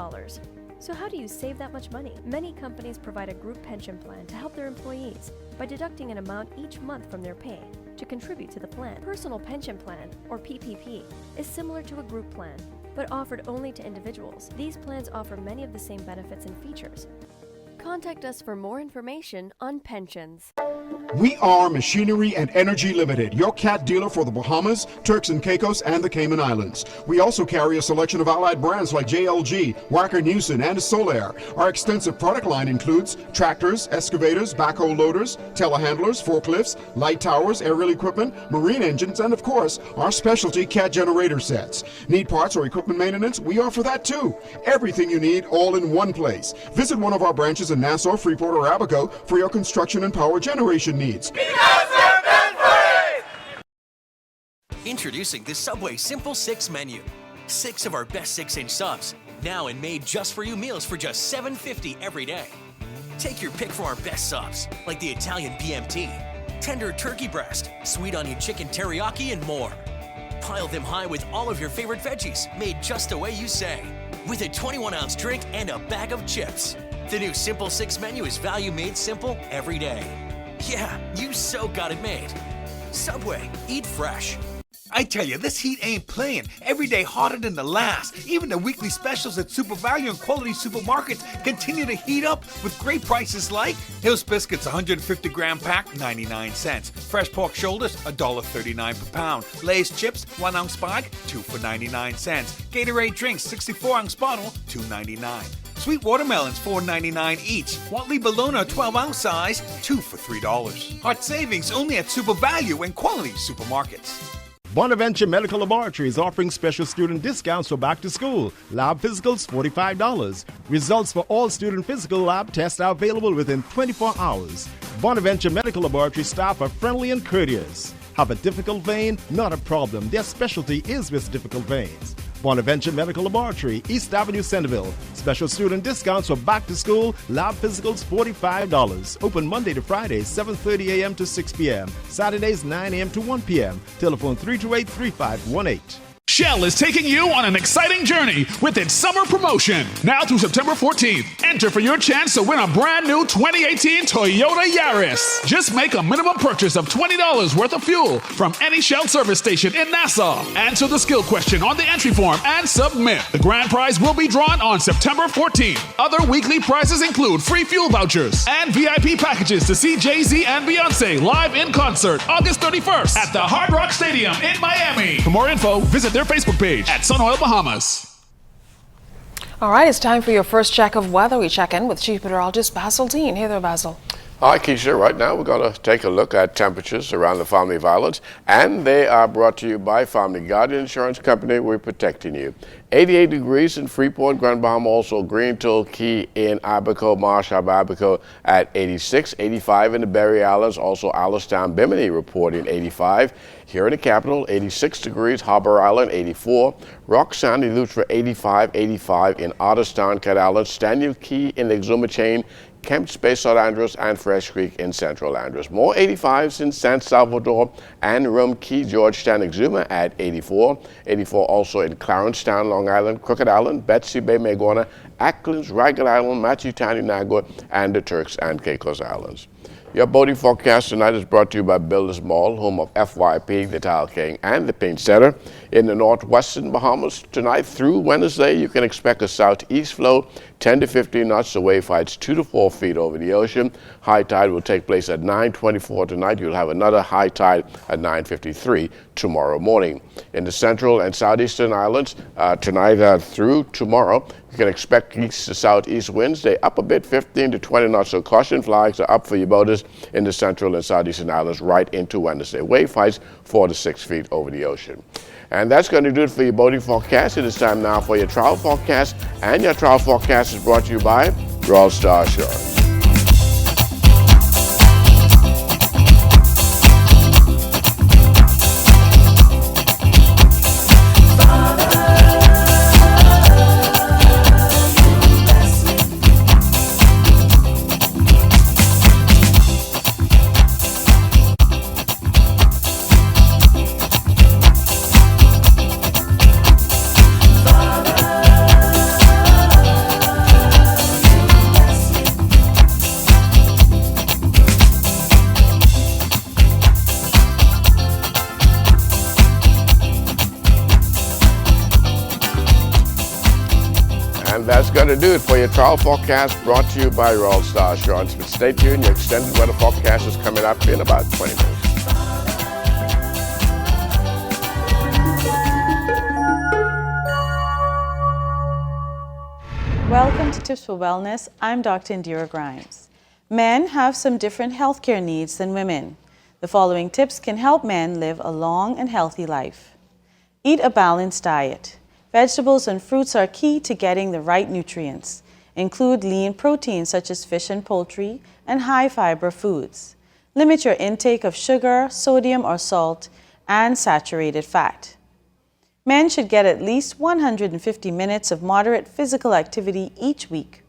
So how do you save that much money? Many companies provide a group pension plan to help their employees by deducting an amount each month from their pay to contribute to the plan. Personal Pension Plan, or PPP, is similar to a group plan, but offered only to individuals. These plans offer many of the same benefits and features. Contact us for more information on pensions. We are Machinery and Energy Limited, your cat dealer for the Bahamas, Turks and Caicos, and the Cayman Islands. We also carry a selection of allied brands like JLG, Wacker Neuson, and Solaire. Our extensive product line includes tractors, excavators, backhoe loaders, telehandlers, forklifts, light towers, aerial equipment, marine engines, and of course, our specialty cat generator sets. Need parts or equipment maintenance? We offer that too. Everything you need all in one place. Visit one of our branches in Nassau, Freeport, or Abaco for your construction and power generation needs. Introducing the Subway Simple 6 menu. 6 of our best 6-inch subs, now and made just for you meals for just $7.50 every day. Take your pick from our best subs, like the Italian BMT, tender turkey breast, sweet onion chicken teriyaki, and more. Pile them high with all of your favorite veggies, made just the way you say, with a 21-ounce drink and a bag of chips. The new Simple 6 menu is value made simple every day. Yeah, you so got it made. Subway, eat fresh. I tell you, this heat ain't playing. Every day hotter than the last. Even the weekly specials at Super Value and Quality Supermarkets continue to heat up with great prices like Hill's Biscuits 150-gram pack, 99 cents. Fresh pork shoulders, $1.39 per pound. Lay's chips, 1-ounce bag, 2 for 99 cents. Gatorade drinks, 64-ounce bottle, $2.99. Sweet watermelons, $4.99 each. Watley Bologna, 12-ounce size, 2 for $3. Hot savings only at Super Value and Quality Supermarkets. Bonaventure Medical Laboratory is offering special student discounts for back to school. Lab physicals, $45. Results for all student physical lab tests are available within 24 hours. Bonaventure Medical Laboratory staff are friendly and courteous. Have a difficult vein? Not a problem. Their specialty is with difficult veins. Bonaventure Medical Laboratory, East Avenue, Centerville. Special student discounts for back to school. Lab physicals, $45. Open Monday to Friday, 7:30 a.m. to 6 p.m. Saturdays, 9 a.m. to 1 p.m. Telephone 328-3518. Shell is taking you on an exciting journey with its summer promotion. Now through September 14th, enter for your chance to win a brand new 2018 Toyota Yaris. Just make a minimum purchase of $20 worth of fuel from any Shell service station in Nassau. Answer the skill question on the entry form and submit. The grand prize will be drawn on September 14th. Other weekly prizes include free fuel vouchers and VIP packages to see Jay-Z and Beyonce live in concert August 31st at the Hard Rock Stadium in Miami. For more info, visit their Facebook page at Sunoil Bahamas. All right, it's time for your first check of weather. We check in with Chief Meteorologist Basil Dean. Hey there, Basil. Hi, Keisha. Right now, we're going to take a look at temperatures around the family of islands, and they are brought to you by Family Guardian Insurance Company. We're protecting you. 88 degrees in Freeport, Grand Bahama, also Green Toll Key in Abaco, Marsh Harbor, Abaco at 86, 85 in the Berry Islands, also Alistown, Bimini reporting 85. Here in the capital, 86 degrees, Harbor Island 84, Rock Sandy, Lutra 85, 85 in Otterstown, Cat Island, Stanley Key in the Exuma Chain, Kemp Space, South Andros, and Fresh Creek in Central Andros. More 85s in San Salvador and Rum Key, Georgetown, Exuma at 84. 84 also in Clarencetown, Long Island, Crooked Island, Betsy Bay, Magona, Acklands, Ragged Island, Matthew Nagua, and the Turks and Caicos Islands. Your boating forecast tonight is brought to you by Builders Mall, home of FYP, the Tile King, and the Paint Setter. In the northwestern Bahamas, tonight through Wednesday, you can expect a southeast flow, 10 to 15 knots. The wave heights 2 to 4 feet over the ocean. High tide will take place at 9:24 tonight. You'll have another high tide at 9:53 tomorrow morning. In the central and southeastern islands, tonight through tomorrow, you can expect east to southeast winds. They up a bit, 15 to 20 knots, so caution flags are up for your boaters in the central and southeastern islands right into Wednesday. Wave heights 4 to 6 feet over the ocean. And that's going to do it for your boating forecast. It is time now for your travel forecast, and your travel forecast is brought to you by Royal Star Assurance. That's going to do it for your travel forecast brought to you by Royal Star Assurance. But stay tuned, your extended weather forecast is coming up in about 20 minutes. Welcome to Tips for Wellness. I'm Dr. Indira Grimes. Men have some different healthcare needs than women. The following tips can help men live a long and healthy life. Eat a balanced diet. Vegetables and fruits are key to getting the right nutrients. Include lean proteins such as fish and poultry and high fiber foods. Limit your intake of sugar, sodium or salt, and saturated fat. Men should get at least 150 minutes of moderate physical activity each week.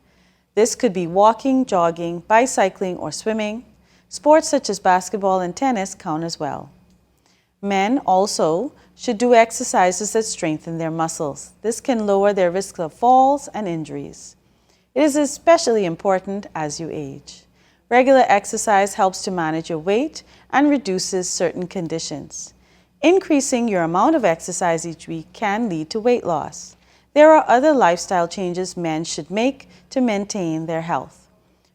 This could be walking, jogging, bicycling, or swimming. Sports such as basketball and tennis count as well. Men also should do exercises that strengthen their muscles. This can lower their risk of falls and injuries. It is especially important as you age. Regular exercise helps to manage your weight and reduces certain conditions. Increasing your amount of exercise each week can lead to weight loss. There are other lifestyle changes men should make to maintain their health.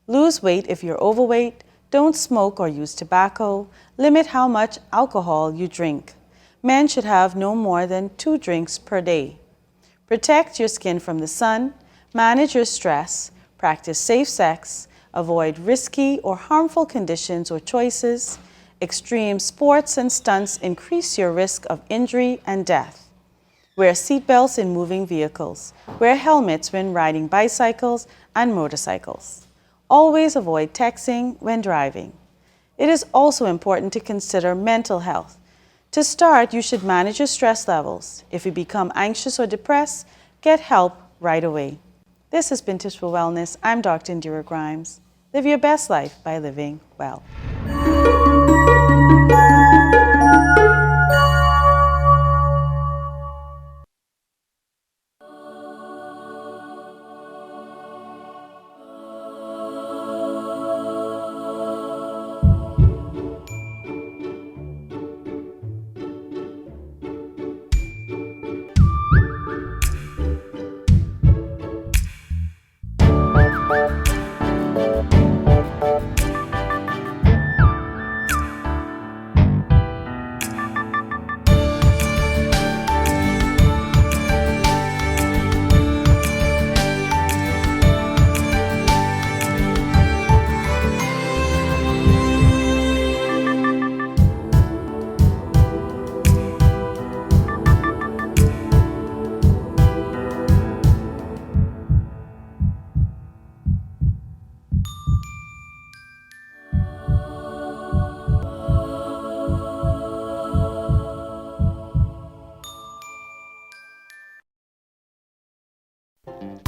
Lose weight if you're overweight. Don't smoke or use tobacco. Limit how much alcohol you drink. Men should have no more than 2 drinks per day. Protect your skin from the sun. Manage your stress. Practice safe sex. Avoid risky or harmful conditions or choices. Extreme sports and stunts increase your risk of injury and death. Wear seatbelts in moving vehicles. Wear helmets when riding bicycles and motorcycles. Always avoid texting when driving. It is also important to consider mental health. To start, you should manage your stress levels. If you become anxious or depressed, get help right away. This has been Tips for Wellness. I'm Dr. Indira Grimes. Live your best life by living well.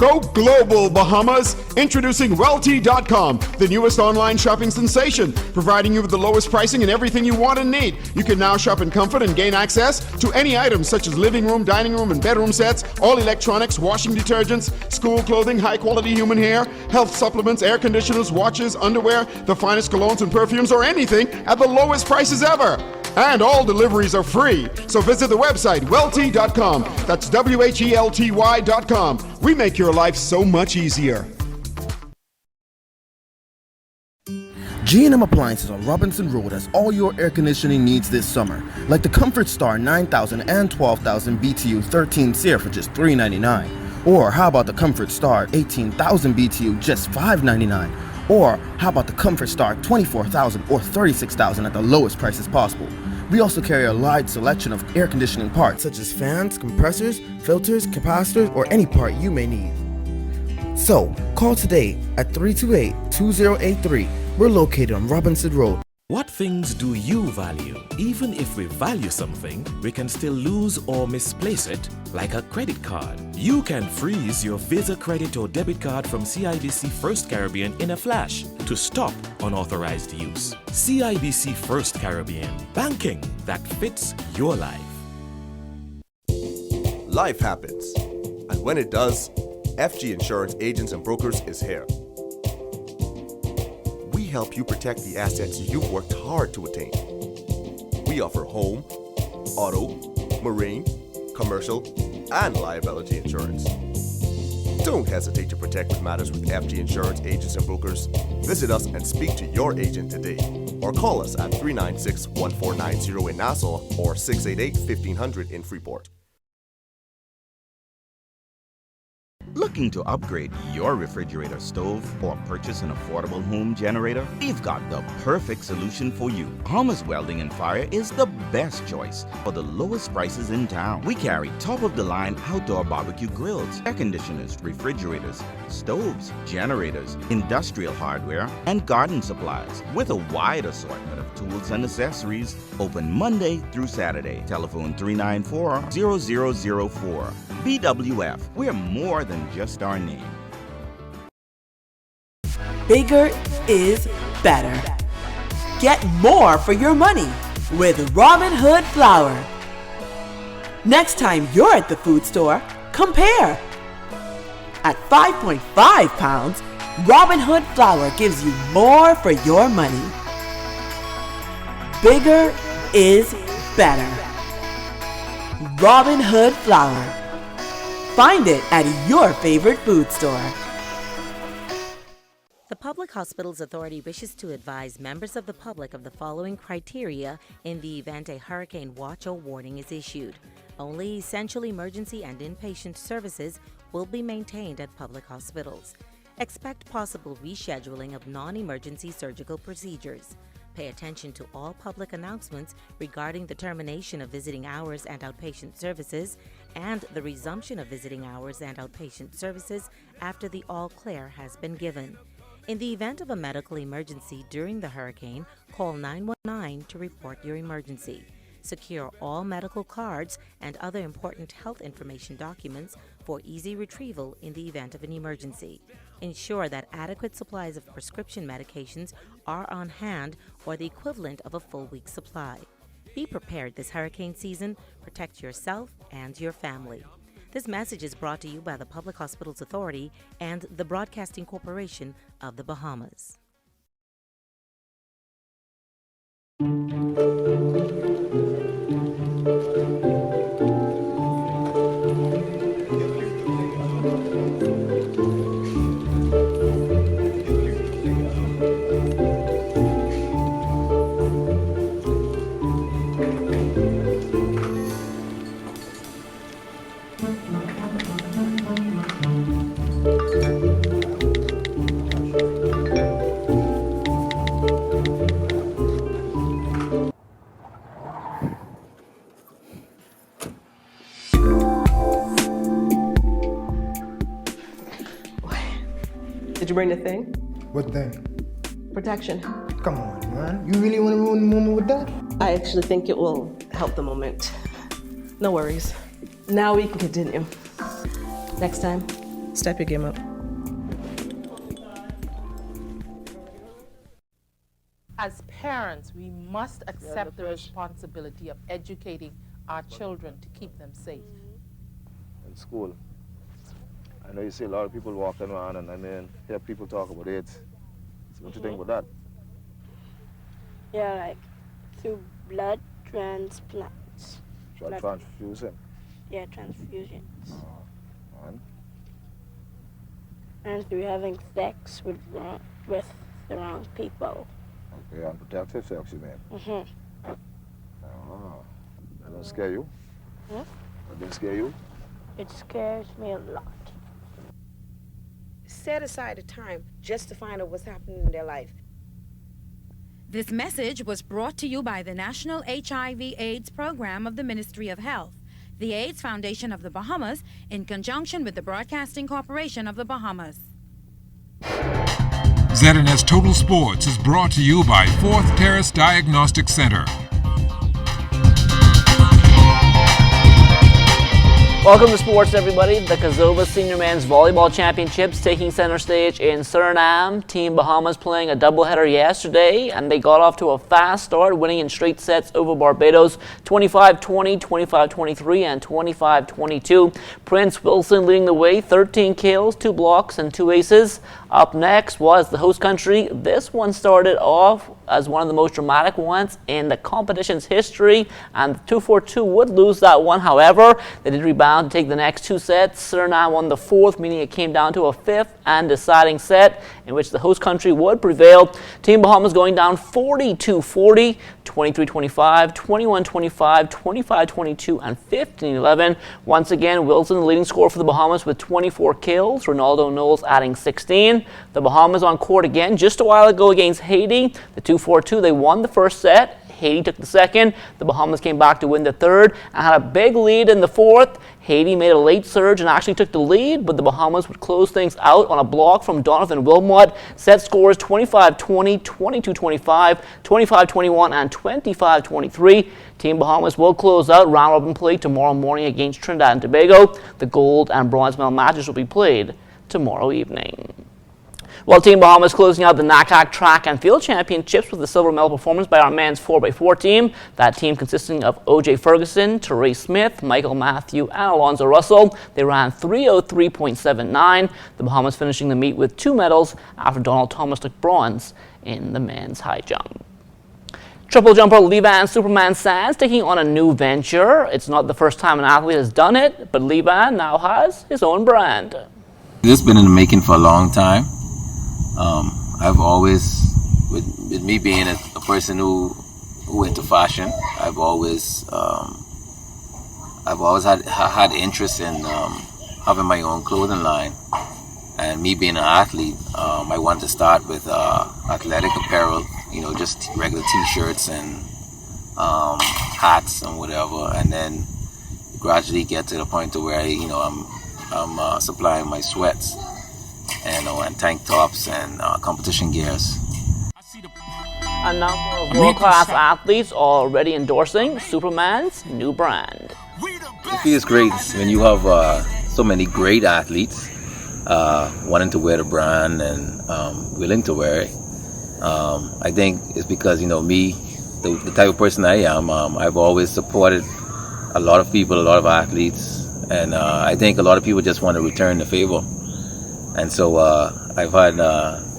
Go global, Bahamas! Introducing Welty.com, the newest online shopping sensation, providing you with the lowest pricing and everything you want and need. You can now shop in comfort and gain access to any items such as living room, dining room, and bedroom sets, all electronics, washing detergents, school clothing, high-quality human hair, health supplements, air conditioners, watches, underwear, the finest colognes and perfumes, or anything at the lowest prices ever. And all deliveries are free. So visit the website, welty.com. That's WHELTY.com. We make your life so much easier. G&M Appliances on Robinson Road has all your air conditioning needs this summer, like the Comfort Star 9000 and 12,000 BTU 13 SEER for just $3.99. Or how about the Comfort Star 18,000 BTU just $5.99? Or how about the Comfort Star 24,000 or 36,000 at the lowest prices possible? We also carry a large selection of air conditioning parts such as fans, compressors, filters, capacitors, or any part you may need. So, call today at 328-2083. We're located on Robinson Road. What things do you value? Even if we value something, we can still lose or misplace it, like a credit card. You can freeze your Visa credit or debit card from CIBC First Caribbean in a flash to stop unauthorized use. CIBC First Caribbean, banking that fits your life. Life happens, and when it does, FG Insurance Agents and Brokers is here. We help you protect the assets you've worked hard to attain. We offer home, auto, marine, commercial, and liability insurance. Don't hesitate to protect what matters with FG Insurance Agents and Brokers. Visit us and speak to your agent today, or call us at 396-1490 in Nassau or 688-1500 in Freeport. Looking to upgrade your refrigerator stove or purchase an affordable home generator? We've got the perfect solution for you. Bahamas Welding and Fire is the best choice for the lowest prices in town. We carry top-of-the-line outdoor barbecue grills, air conditioners, refrigerators, stoves, generators, industrial hardware, and garden supplies with a wide assortment of tools and accessories. Open Monday through Saturday. Telephone 394-0004. BWF, we're more than just our name. Bigger is better. Get more for your money with Robin Hood Flour. Next time you're at the food store, compare. At 5.5 pounds, Robin Hood Flour gives you more for your money. Bigger is better. Robin Hood Flour. Find it at your favorite food store. The Public Hospitals Authority wishes to advise members of the public of the following criteria in the event a hurricane watch or warning is issued. Only essential emergency and inpatient services will be maintained at public hospitals. Expect possible rescheduling of non-emergency surgical procedures. Pay attention to all public announcements regarding the termination of visiting hours and outpatient services and the resumption of visiting hours and outpatient services after the all clear has been given. In the event of a medical emergency during the hurricane, call 919 to report your emergency. Secure all medical cards and other important health information documents for easy retrieval in the event of an emergency. Ensure that adequate supplies of prescription medications are on hand or the equivalent of a full week's supply. Be prepared this hurricane season. Protect yourself and your family. This message is brought to you by the Public Hospitals Authority and the Broadcasting Corporation of the Bahamas. Did you bring the thing? What thing? Protection. Come on, man. You really want to ruin the moment with that? I actually think it will help the moment. No worries. Now we can continue. Next time, step your game up. As parents, we must accept the responsibility of educating our children to keep them safe. In school, I know you see a lot of people walking around and hear people talk about AIDS. So what do you think about that? Yeah, like through blood transplants. Blood transfusion? Yeah, transfusions. And? And through having sex with the wrong people. Okay, unprotected sex, you mean? Mm-hmm. Oh, that don't scare you? Hmm? That don't scare you? It scares me a lot. Set aside a time just to find out what's happening in their life. This message was brought to you by the National HIV/AIDS Program of the Ministry of Health, the AIDS Foundation of the Bahamas, in conjunction with the Broadcasting Corporation of the Bahamas. ZNS Total Sports is brought to you by Fourth Terrace Diagnostic Center. Welcome to sports, everybody. The Kazova Senior Men's Volleyball Championships taking center stage in Suriname. Team Bahamas playing a doubleheader yesterday, and they got off to a fast start, winning in straight sets over Barbados 25-20, 25-23, and 25-22. Prince Wilson leading the way, 13 kills, 2 blocks, and 2 aces. Up next was the host country. This one started off as one of the most dramatic ones in the competition's history, and 2-4-2 would lose that one. However, they did rebound to take the next 2 sets. Suriname won the 4th, meaning it came down to a 5th and deciding set in which the host country would prevail. Team Bahamas going down 42-40, 23-25, 21-25, 25-22, and 15-11. Once again, Wilson, the leading scorer for the Bahamas with 24 kills. Ronaldo Knowles adding 16. The Bahamas on court again just a while ago against Haiti. The 2-4-2, they won the first set. Haiti took the second. The Bahamas came back to win the third and had a big lead in the fourth. Haiti made a late surge and actually took the lead, but the Bahamas would close things out on a block from Donovan Wilmot. Set scores 25-20, 22-25, 25-21, and 25-23. Team Bahamas will close out round robin play tomorrow morning against Trinidad and Tobago. The gold and bronze medal matches will be played tomorrow evening. While Team Bahamas closing out the NACAC Track and Field Championships with a silver medal performance by our men's 4x4 team. That team consisting of O.J. Ferguson, Therese Smith, Michael Matthew, and Alonzo Russell. They ran 3:03.79. The Bahamas finishing the meet with 2 medals after Donald Thomas took bronze in the men's high jump. Triple jumper Levan Superman Sands taking on a new venture. It's not the first time an athlete has done it, but Levan now has his own brand. This has been in the making for a long time. I've always, with me being a person who into fashion, I've always had interest in having my own clothing line. And me being an athlete, I wanted to start with athletic apparel, just regular t-shirts and hats and whatever, and then gradually get to the point to where I'm supplying my sweats and tank tops and competition gears. A number of world-class athletes already endorsing Superman's new brand. It feels great when you have so many great athletes wanting to wear the brand and willing to wear it. I think it's because, me, the type of person I am, I've always supported a lot of people, a lot of athletes, and I think a lot of people just want to return the favor. And so I've had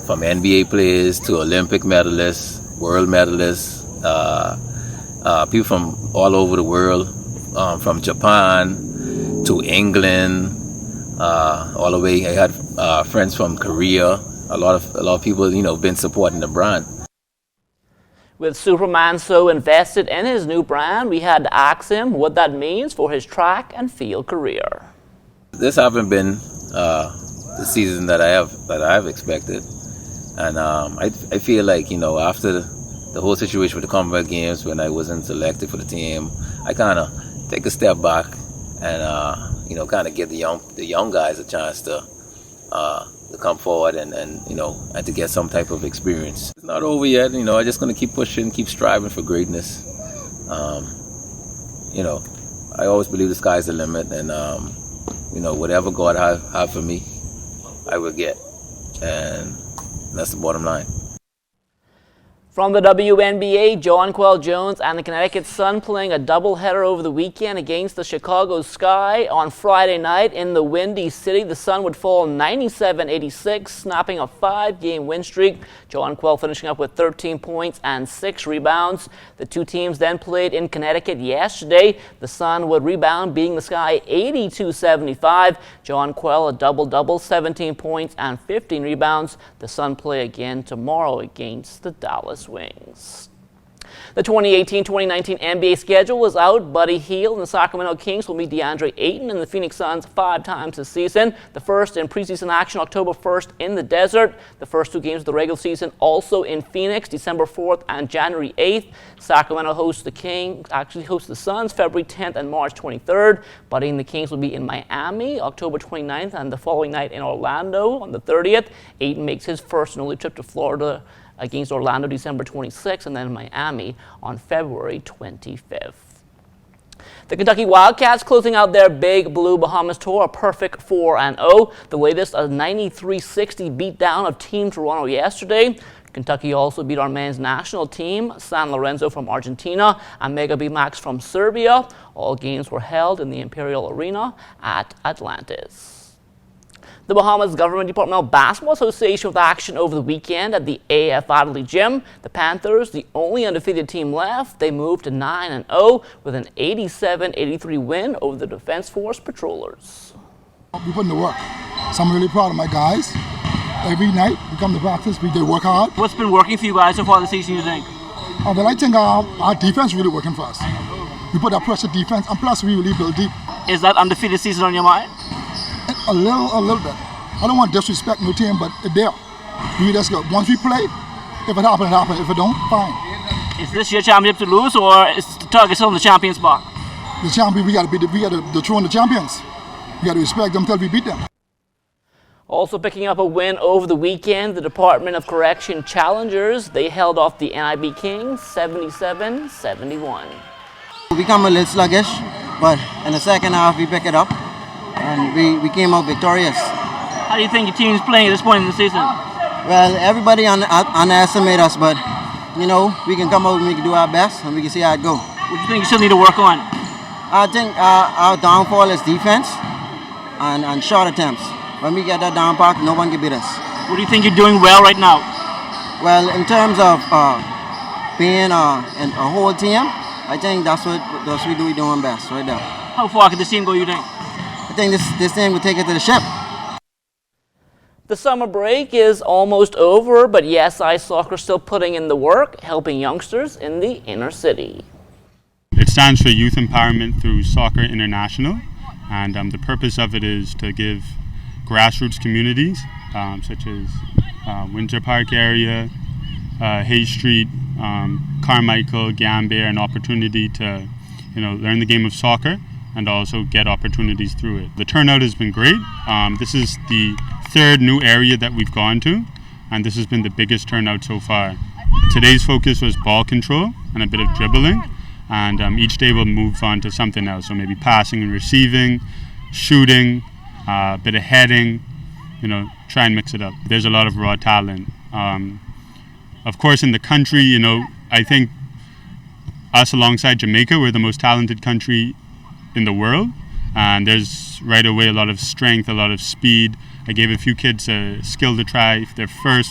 from NBA players to Olympic medalists, world medalists, people from all over the world, from Japan to England, all the way. I had friends from Korea. A lot of people, been supporting the brand. With Superman so invested in his new brand, we had to ask him what that means for his track and field career. This haven't been the season that I've expected, and I feel like after the whole situation with the Commonwealth Games, when I wasn't selected for the team, I kind of take a step back and kind of give the young guys a chance to come forward and to get some type of experience. It's not over yet, I'm just going to keep pushing, keep striving for greatness. I always believe the sky's the limit, and whatever God have for me, I will get. And that's the bottom line. From the WNBA, Jonquel Jones and the Connecticut Sun playing a doubleheader over the weekend against the Chicago Sky. On Friday night in the Windy City, the Sun would fall 97-86, snapping a 5-game win streak. Jonquel finishing up with 13 points and 6 rebounds. The two teams then played in Connecticut yesterday. The Sun would rebound, beating the Sky 82-75. Jonquel a double-double, 17 points and 15 rebounds. The Sun play again tomorrow against the Dallas Wings. The 2018-2019 NBA schedule is out. Buddy Hield and the Sacramento Kings will meet DeAndre Ayton and the Phoenix Suns 5 times this season. The first in preseason action October 1st in the desert. The first 2 games of the regular season also in Phoenix, December 4th and January 8th. Sacramento hosts the Suns February 10th and March 23rd. Buddy and the Kings will be in Miami October 29th and the following night in Orlando on the 30th. Ayton makes his first and only trip to Florida against Orlando December 26th and then Miami on February 25th. The Kentucky Wildcats closing out their Big Blue Bahamas tour, a perfect 4-0. The latest, a 93-60 beatdown of Team Toronto yesterday. Kentucky also beat our men's national team, San Lorenzo from Argentina and Mega B-Max from Serbia. All games were held in the Imperial Arena at Atlantis. The Bahamas Government Departmental Basketball Association with action over the weekend at the AF Adelaide Gym. The Panthers, the only undefeated team left, they moved to 9-0 with an 87-83 win over the Defense Force Patrollers. We put in the work, so I'm really proud of my guys. Every night we come to practice, they work hard. What's been working for you guys so far this season, you think? Well, I think our defense really working for us. We put that pressure defense, and plus we really build deep. Is that undefeated season on your mind? A little bit. I don't want to disrespect no team, but it's there. We just go. Once we play, if it happens, it happens. If it don't, fine. Is this your championship to lose, or is the target still in the champion spot? The champion, we got to dethrone the champions. We got to respect them until we beat them. Also picking up a win over the weekend, the Department of Correction Challengers. They held off the NIB Kings 77-71. We come a little sluggish, but in the second half we pick it up. And we came out victorious. How do you think your team's playing at this point in the season? Well, everybody underestimate us, but you know, we can come out and we can do our best and we can see how it go. What do you think you still need to work on? I think our downfall is defense and short attempts. When we get that down pack, no one can beat us. What do you think you're doing well right now? Well, in terms of being a whole team, I think that's what we're doing best right now. How far could this team go, you think? I think this thing will take it to the ship. The summer break is almost over, but yes, ice soccer still putting in the work, helping youngsters in the inner city. It stands for Youth Empowerment through Soccer International, and the purpose of it is to give grassroots communities, such as Windsor Park area, Hay Street, Carmichael, Gambier, an opportunity to learn the game of soccer and also get opportunities through it. The turnout has been great. This is the 3rd new area that we've gone to, and this has been the biggest turnout so far. Today's focus was ball control and a bit of dribbling, and each day we'll move on to something else. So maybe passing and receiving, shooting, a bit of heading, try and mix it up. There's a lot of raw talent. Of course, in the country, I think us alongside Jamaica, we're the most talented country in the world, and there's right away a lot of strength, a lot of speed. I gave a few kids a skill to try. Their first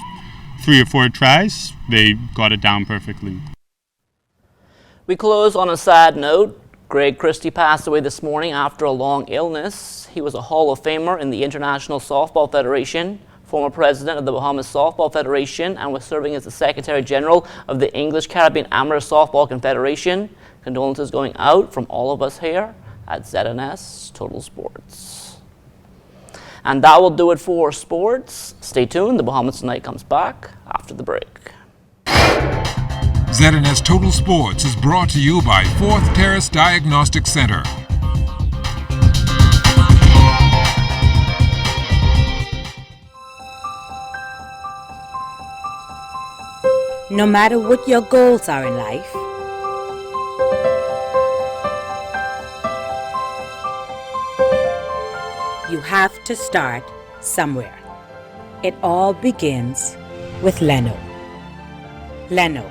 3 or 4 tries, they got it down perfectly. We close on a sad note. Greg Christie passed away this morning after a long illness. He was a Hall of Famer in the International Softball Federation, former president of the Bahamas Softball Federation, and was serving as the Secretary General of the English Caribbean Amateur Softball Confederation. Condolences going out from all of us here at ZNS Total Sports. And that will do it for sports. Stay tuned. The Bahamas Tonight comes back after the break. ZNS Total Sports is brought to you by 4th Terrace Diagnostic Center. No matter what your goals are in life, you have to start somewhere. It all begins with Leno. Leno,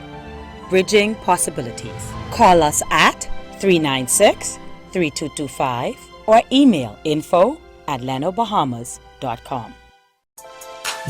bridging possibilities. Call us at 396-3225 or email info@lenobahamas.com.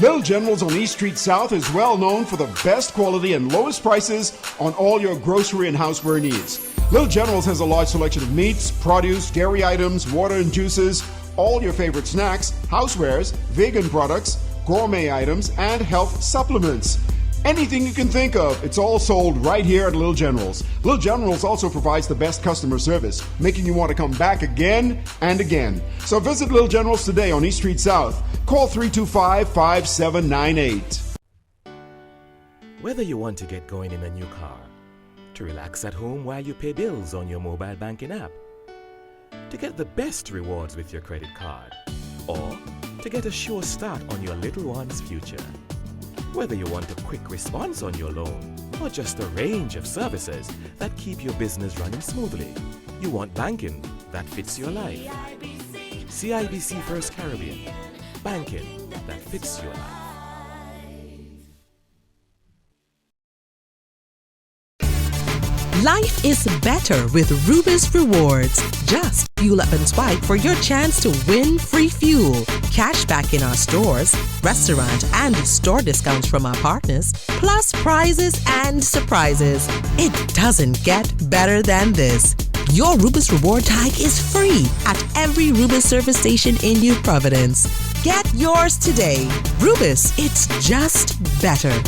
Little Generals on East Street South is well known for the best quality and lowest prices on all your grocery and houseware needs. Little Generals has a large selection of meats, produce, dairy items, water and juices, all your favorite snacks, housewares, vegan products, gourmet items, and health supplements. Anything you can think of, it's all sold right here at Little Generals. Little Generals also provides the best customer service, making you want to come back again and again. So visit Little Generals today on East Street South. Call 325-5798. Whether you want to get going in a new car, to relax at home while you pay bills on your mobile banking app, to get the best rewards with your credit card, or to get a sure start on your little one's future. Whether you want a quick response on your loan or just a range of services that keep your business running smoothly, you want banking that fits your life. CIBC First Caribbean. Banking that fits your life. Life is better with Rubis Rewards. Just fuel up and swipe for your chance to win free fuel, cash back in our stores, restaurant and store discounts from our partners, plus prizes and surprises. It doesn't get better than this. Your Rubis Reward tag is free at every Rubis service station in New Providence. Get yours today. Rubis, it's just better.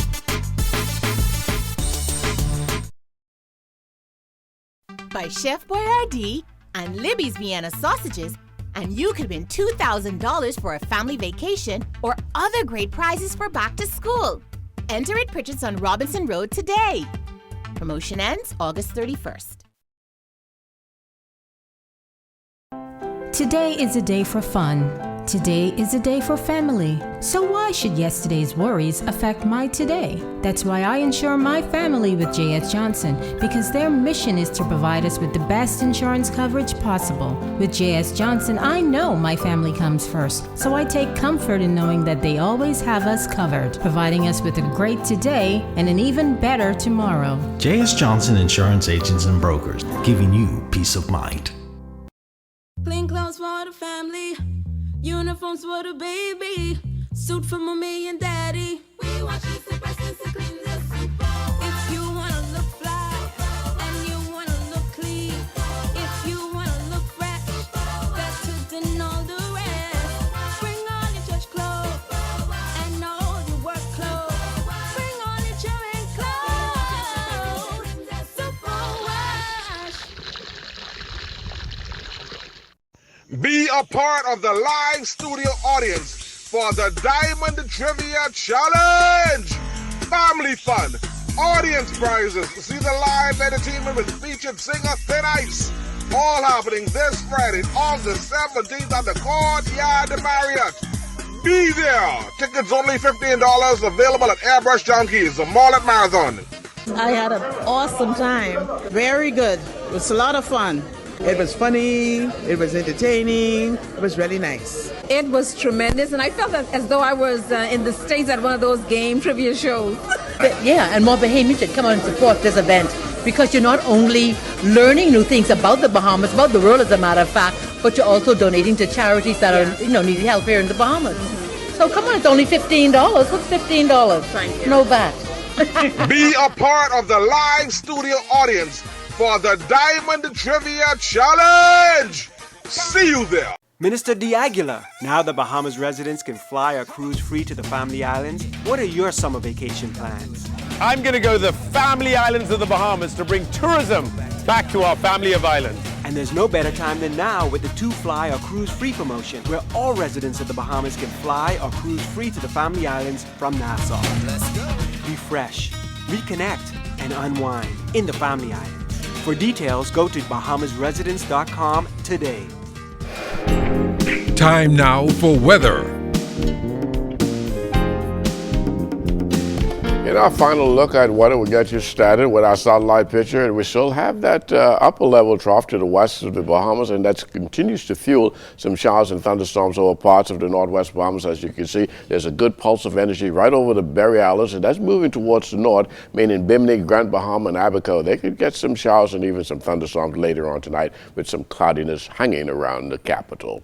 By Chef Boyardee and Libby's Vienna sausages, and you could win $2,000 for a family vacation or other great prizes for back to school. Enter at Pritchard's on Robinson Road today. Promotion ends August 31st. Today is a day for fun. Today is a day for family. So why should yesterday's worries affect my today? That's why I insure my family with J.S. Johnson, because their mission is to provide us with the best insurance coverage possible. With J.S. Johnson, I know my family comes first, so I take comfort in knowing that they always have us covered, providing us with a great today and an even better tomorrow. J.S. Johnson Insurance Agents and Brokers, giving you peace of mind. Clean clothes for the family, uniforms for the baby, suit for mommy and daddy. We wash it, press it, clean the suit. If you wanna look fly and you wanna look clean, if you wanna look fresh, better than all the rest. Bring all your church clothes and all your work clothes. Bring all your children clothes. Super wash. Be a part of the live studio audience for the Diamond Trivia Challenge. Family fun, audience prizes, see the live entertainment with featured singer Thin Ice. All happening this Friday, August 17th at the Courtyard Marriott. Be there. Tickets only $15, available at Airbrush Junkies, the mall at Marathon. I had an awesome time. Very good. It was a lot of fun. It was funny, it was entertaining, it was really nice. It was tremendous, and I felt as though I was in the States at one of those game trivia shows. Yeah, and more Bahamians should come out and support this event, because you're not only learning new things about the Bahamas, about the world as a matter of fact, but you're also donating to charities that are, needing help here in the Bahamas. So come on, it's only $15. What's $15? Thank you. No VAT. Be a part of the live studio audience for the Diamond Trivia Challenge. See you there. Minister D'Aguilar, now the Bahamas residents can fly or cruise free to the Family Islands. What are your summer vacation plans? I'm going to go to the Family Islands of the Bahamas to bring tourism back to our family of islands. And there's no better time than now with the 2 Fly or Cruise Free promotion, where all residents of the Bahamas can fly or cruise free to the Family Islands from Nassau. Let's go. Refresh, reconnect, and unwind in the Family Islands. For details, go to bahamasresidents.com today. Time now for weather. In our final look at weather, we get you started with our satellite picture, and we still have that upper level trough to the west of the Bahamas, and that continues to fuel some showers and thunderstorms over parts of the northwest Bahamas. As you can see, there's a good pulse of energy right over the Berry Islands, and that's moving towards the north, meaning Bimini, Grand Bahama, and Abaco. They could get some showers and even some thunderstorms later on tonight with some cloudiness hanging around the capital.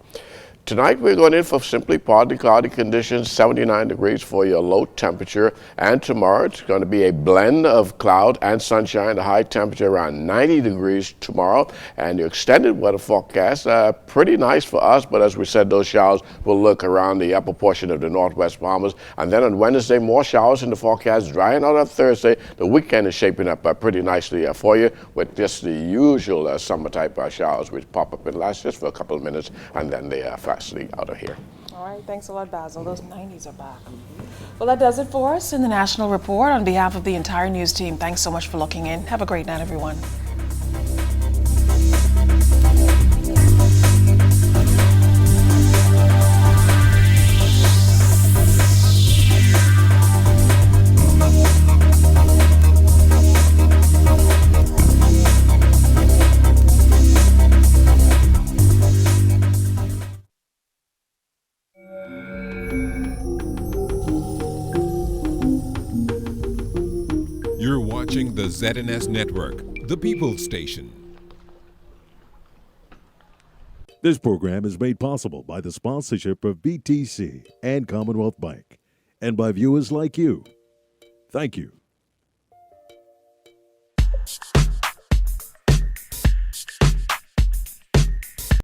Tonight we're going in for simply partly cloudy conditions, 79 degrees for your low temperature. And tomorrow it's going to be a blend of cloud and sunshine, the high temperature around 90 degrees tomorrow. And the extended weather forecast, pretty nice for us, but as we said, those showers will look around the upper portion of the northwest Bahamas. And then on Wednesday, more showers in the forecast, drying out on Thursday. The weekend is shaping up pretty nicely for you with just the usual summer type showers which pop up and last just for a couple of minutes, and then they are fastly out of here. All right, thanks a lot, Basil. Those 90s are back. Well, that does it for us in the National Report. On behalf of the entire news team, thanks so much for looking in. Have a great night, everyone. You're watching the ZNS Network, the People's Station. This program is made possible by the sponsorship of BTC and Commonwealth Bank, and by viewers like you. Thank you.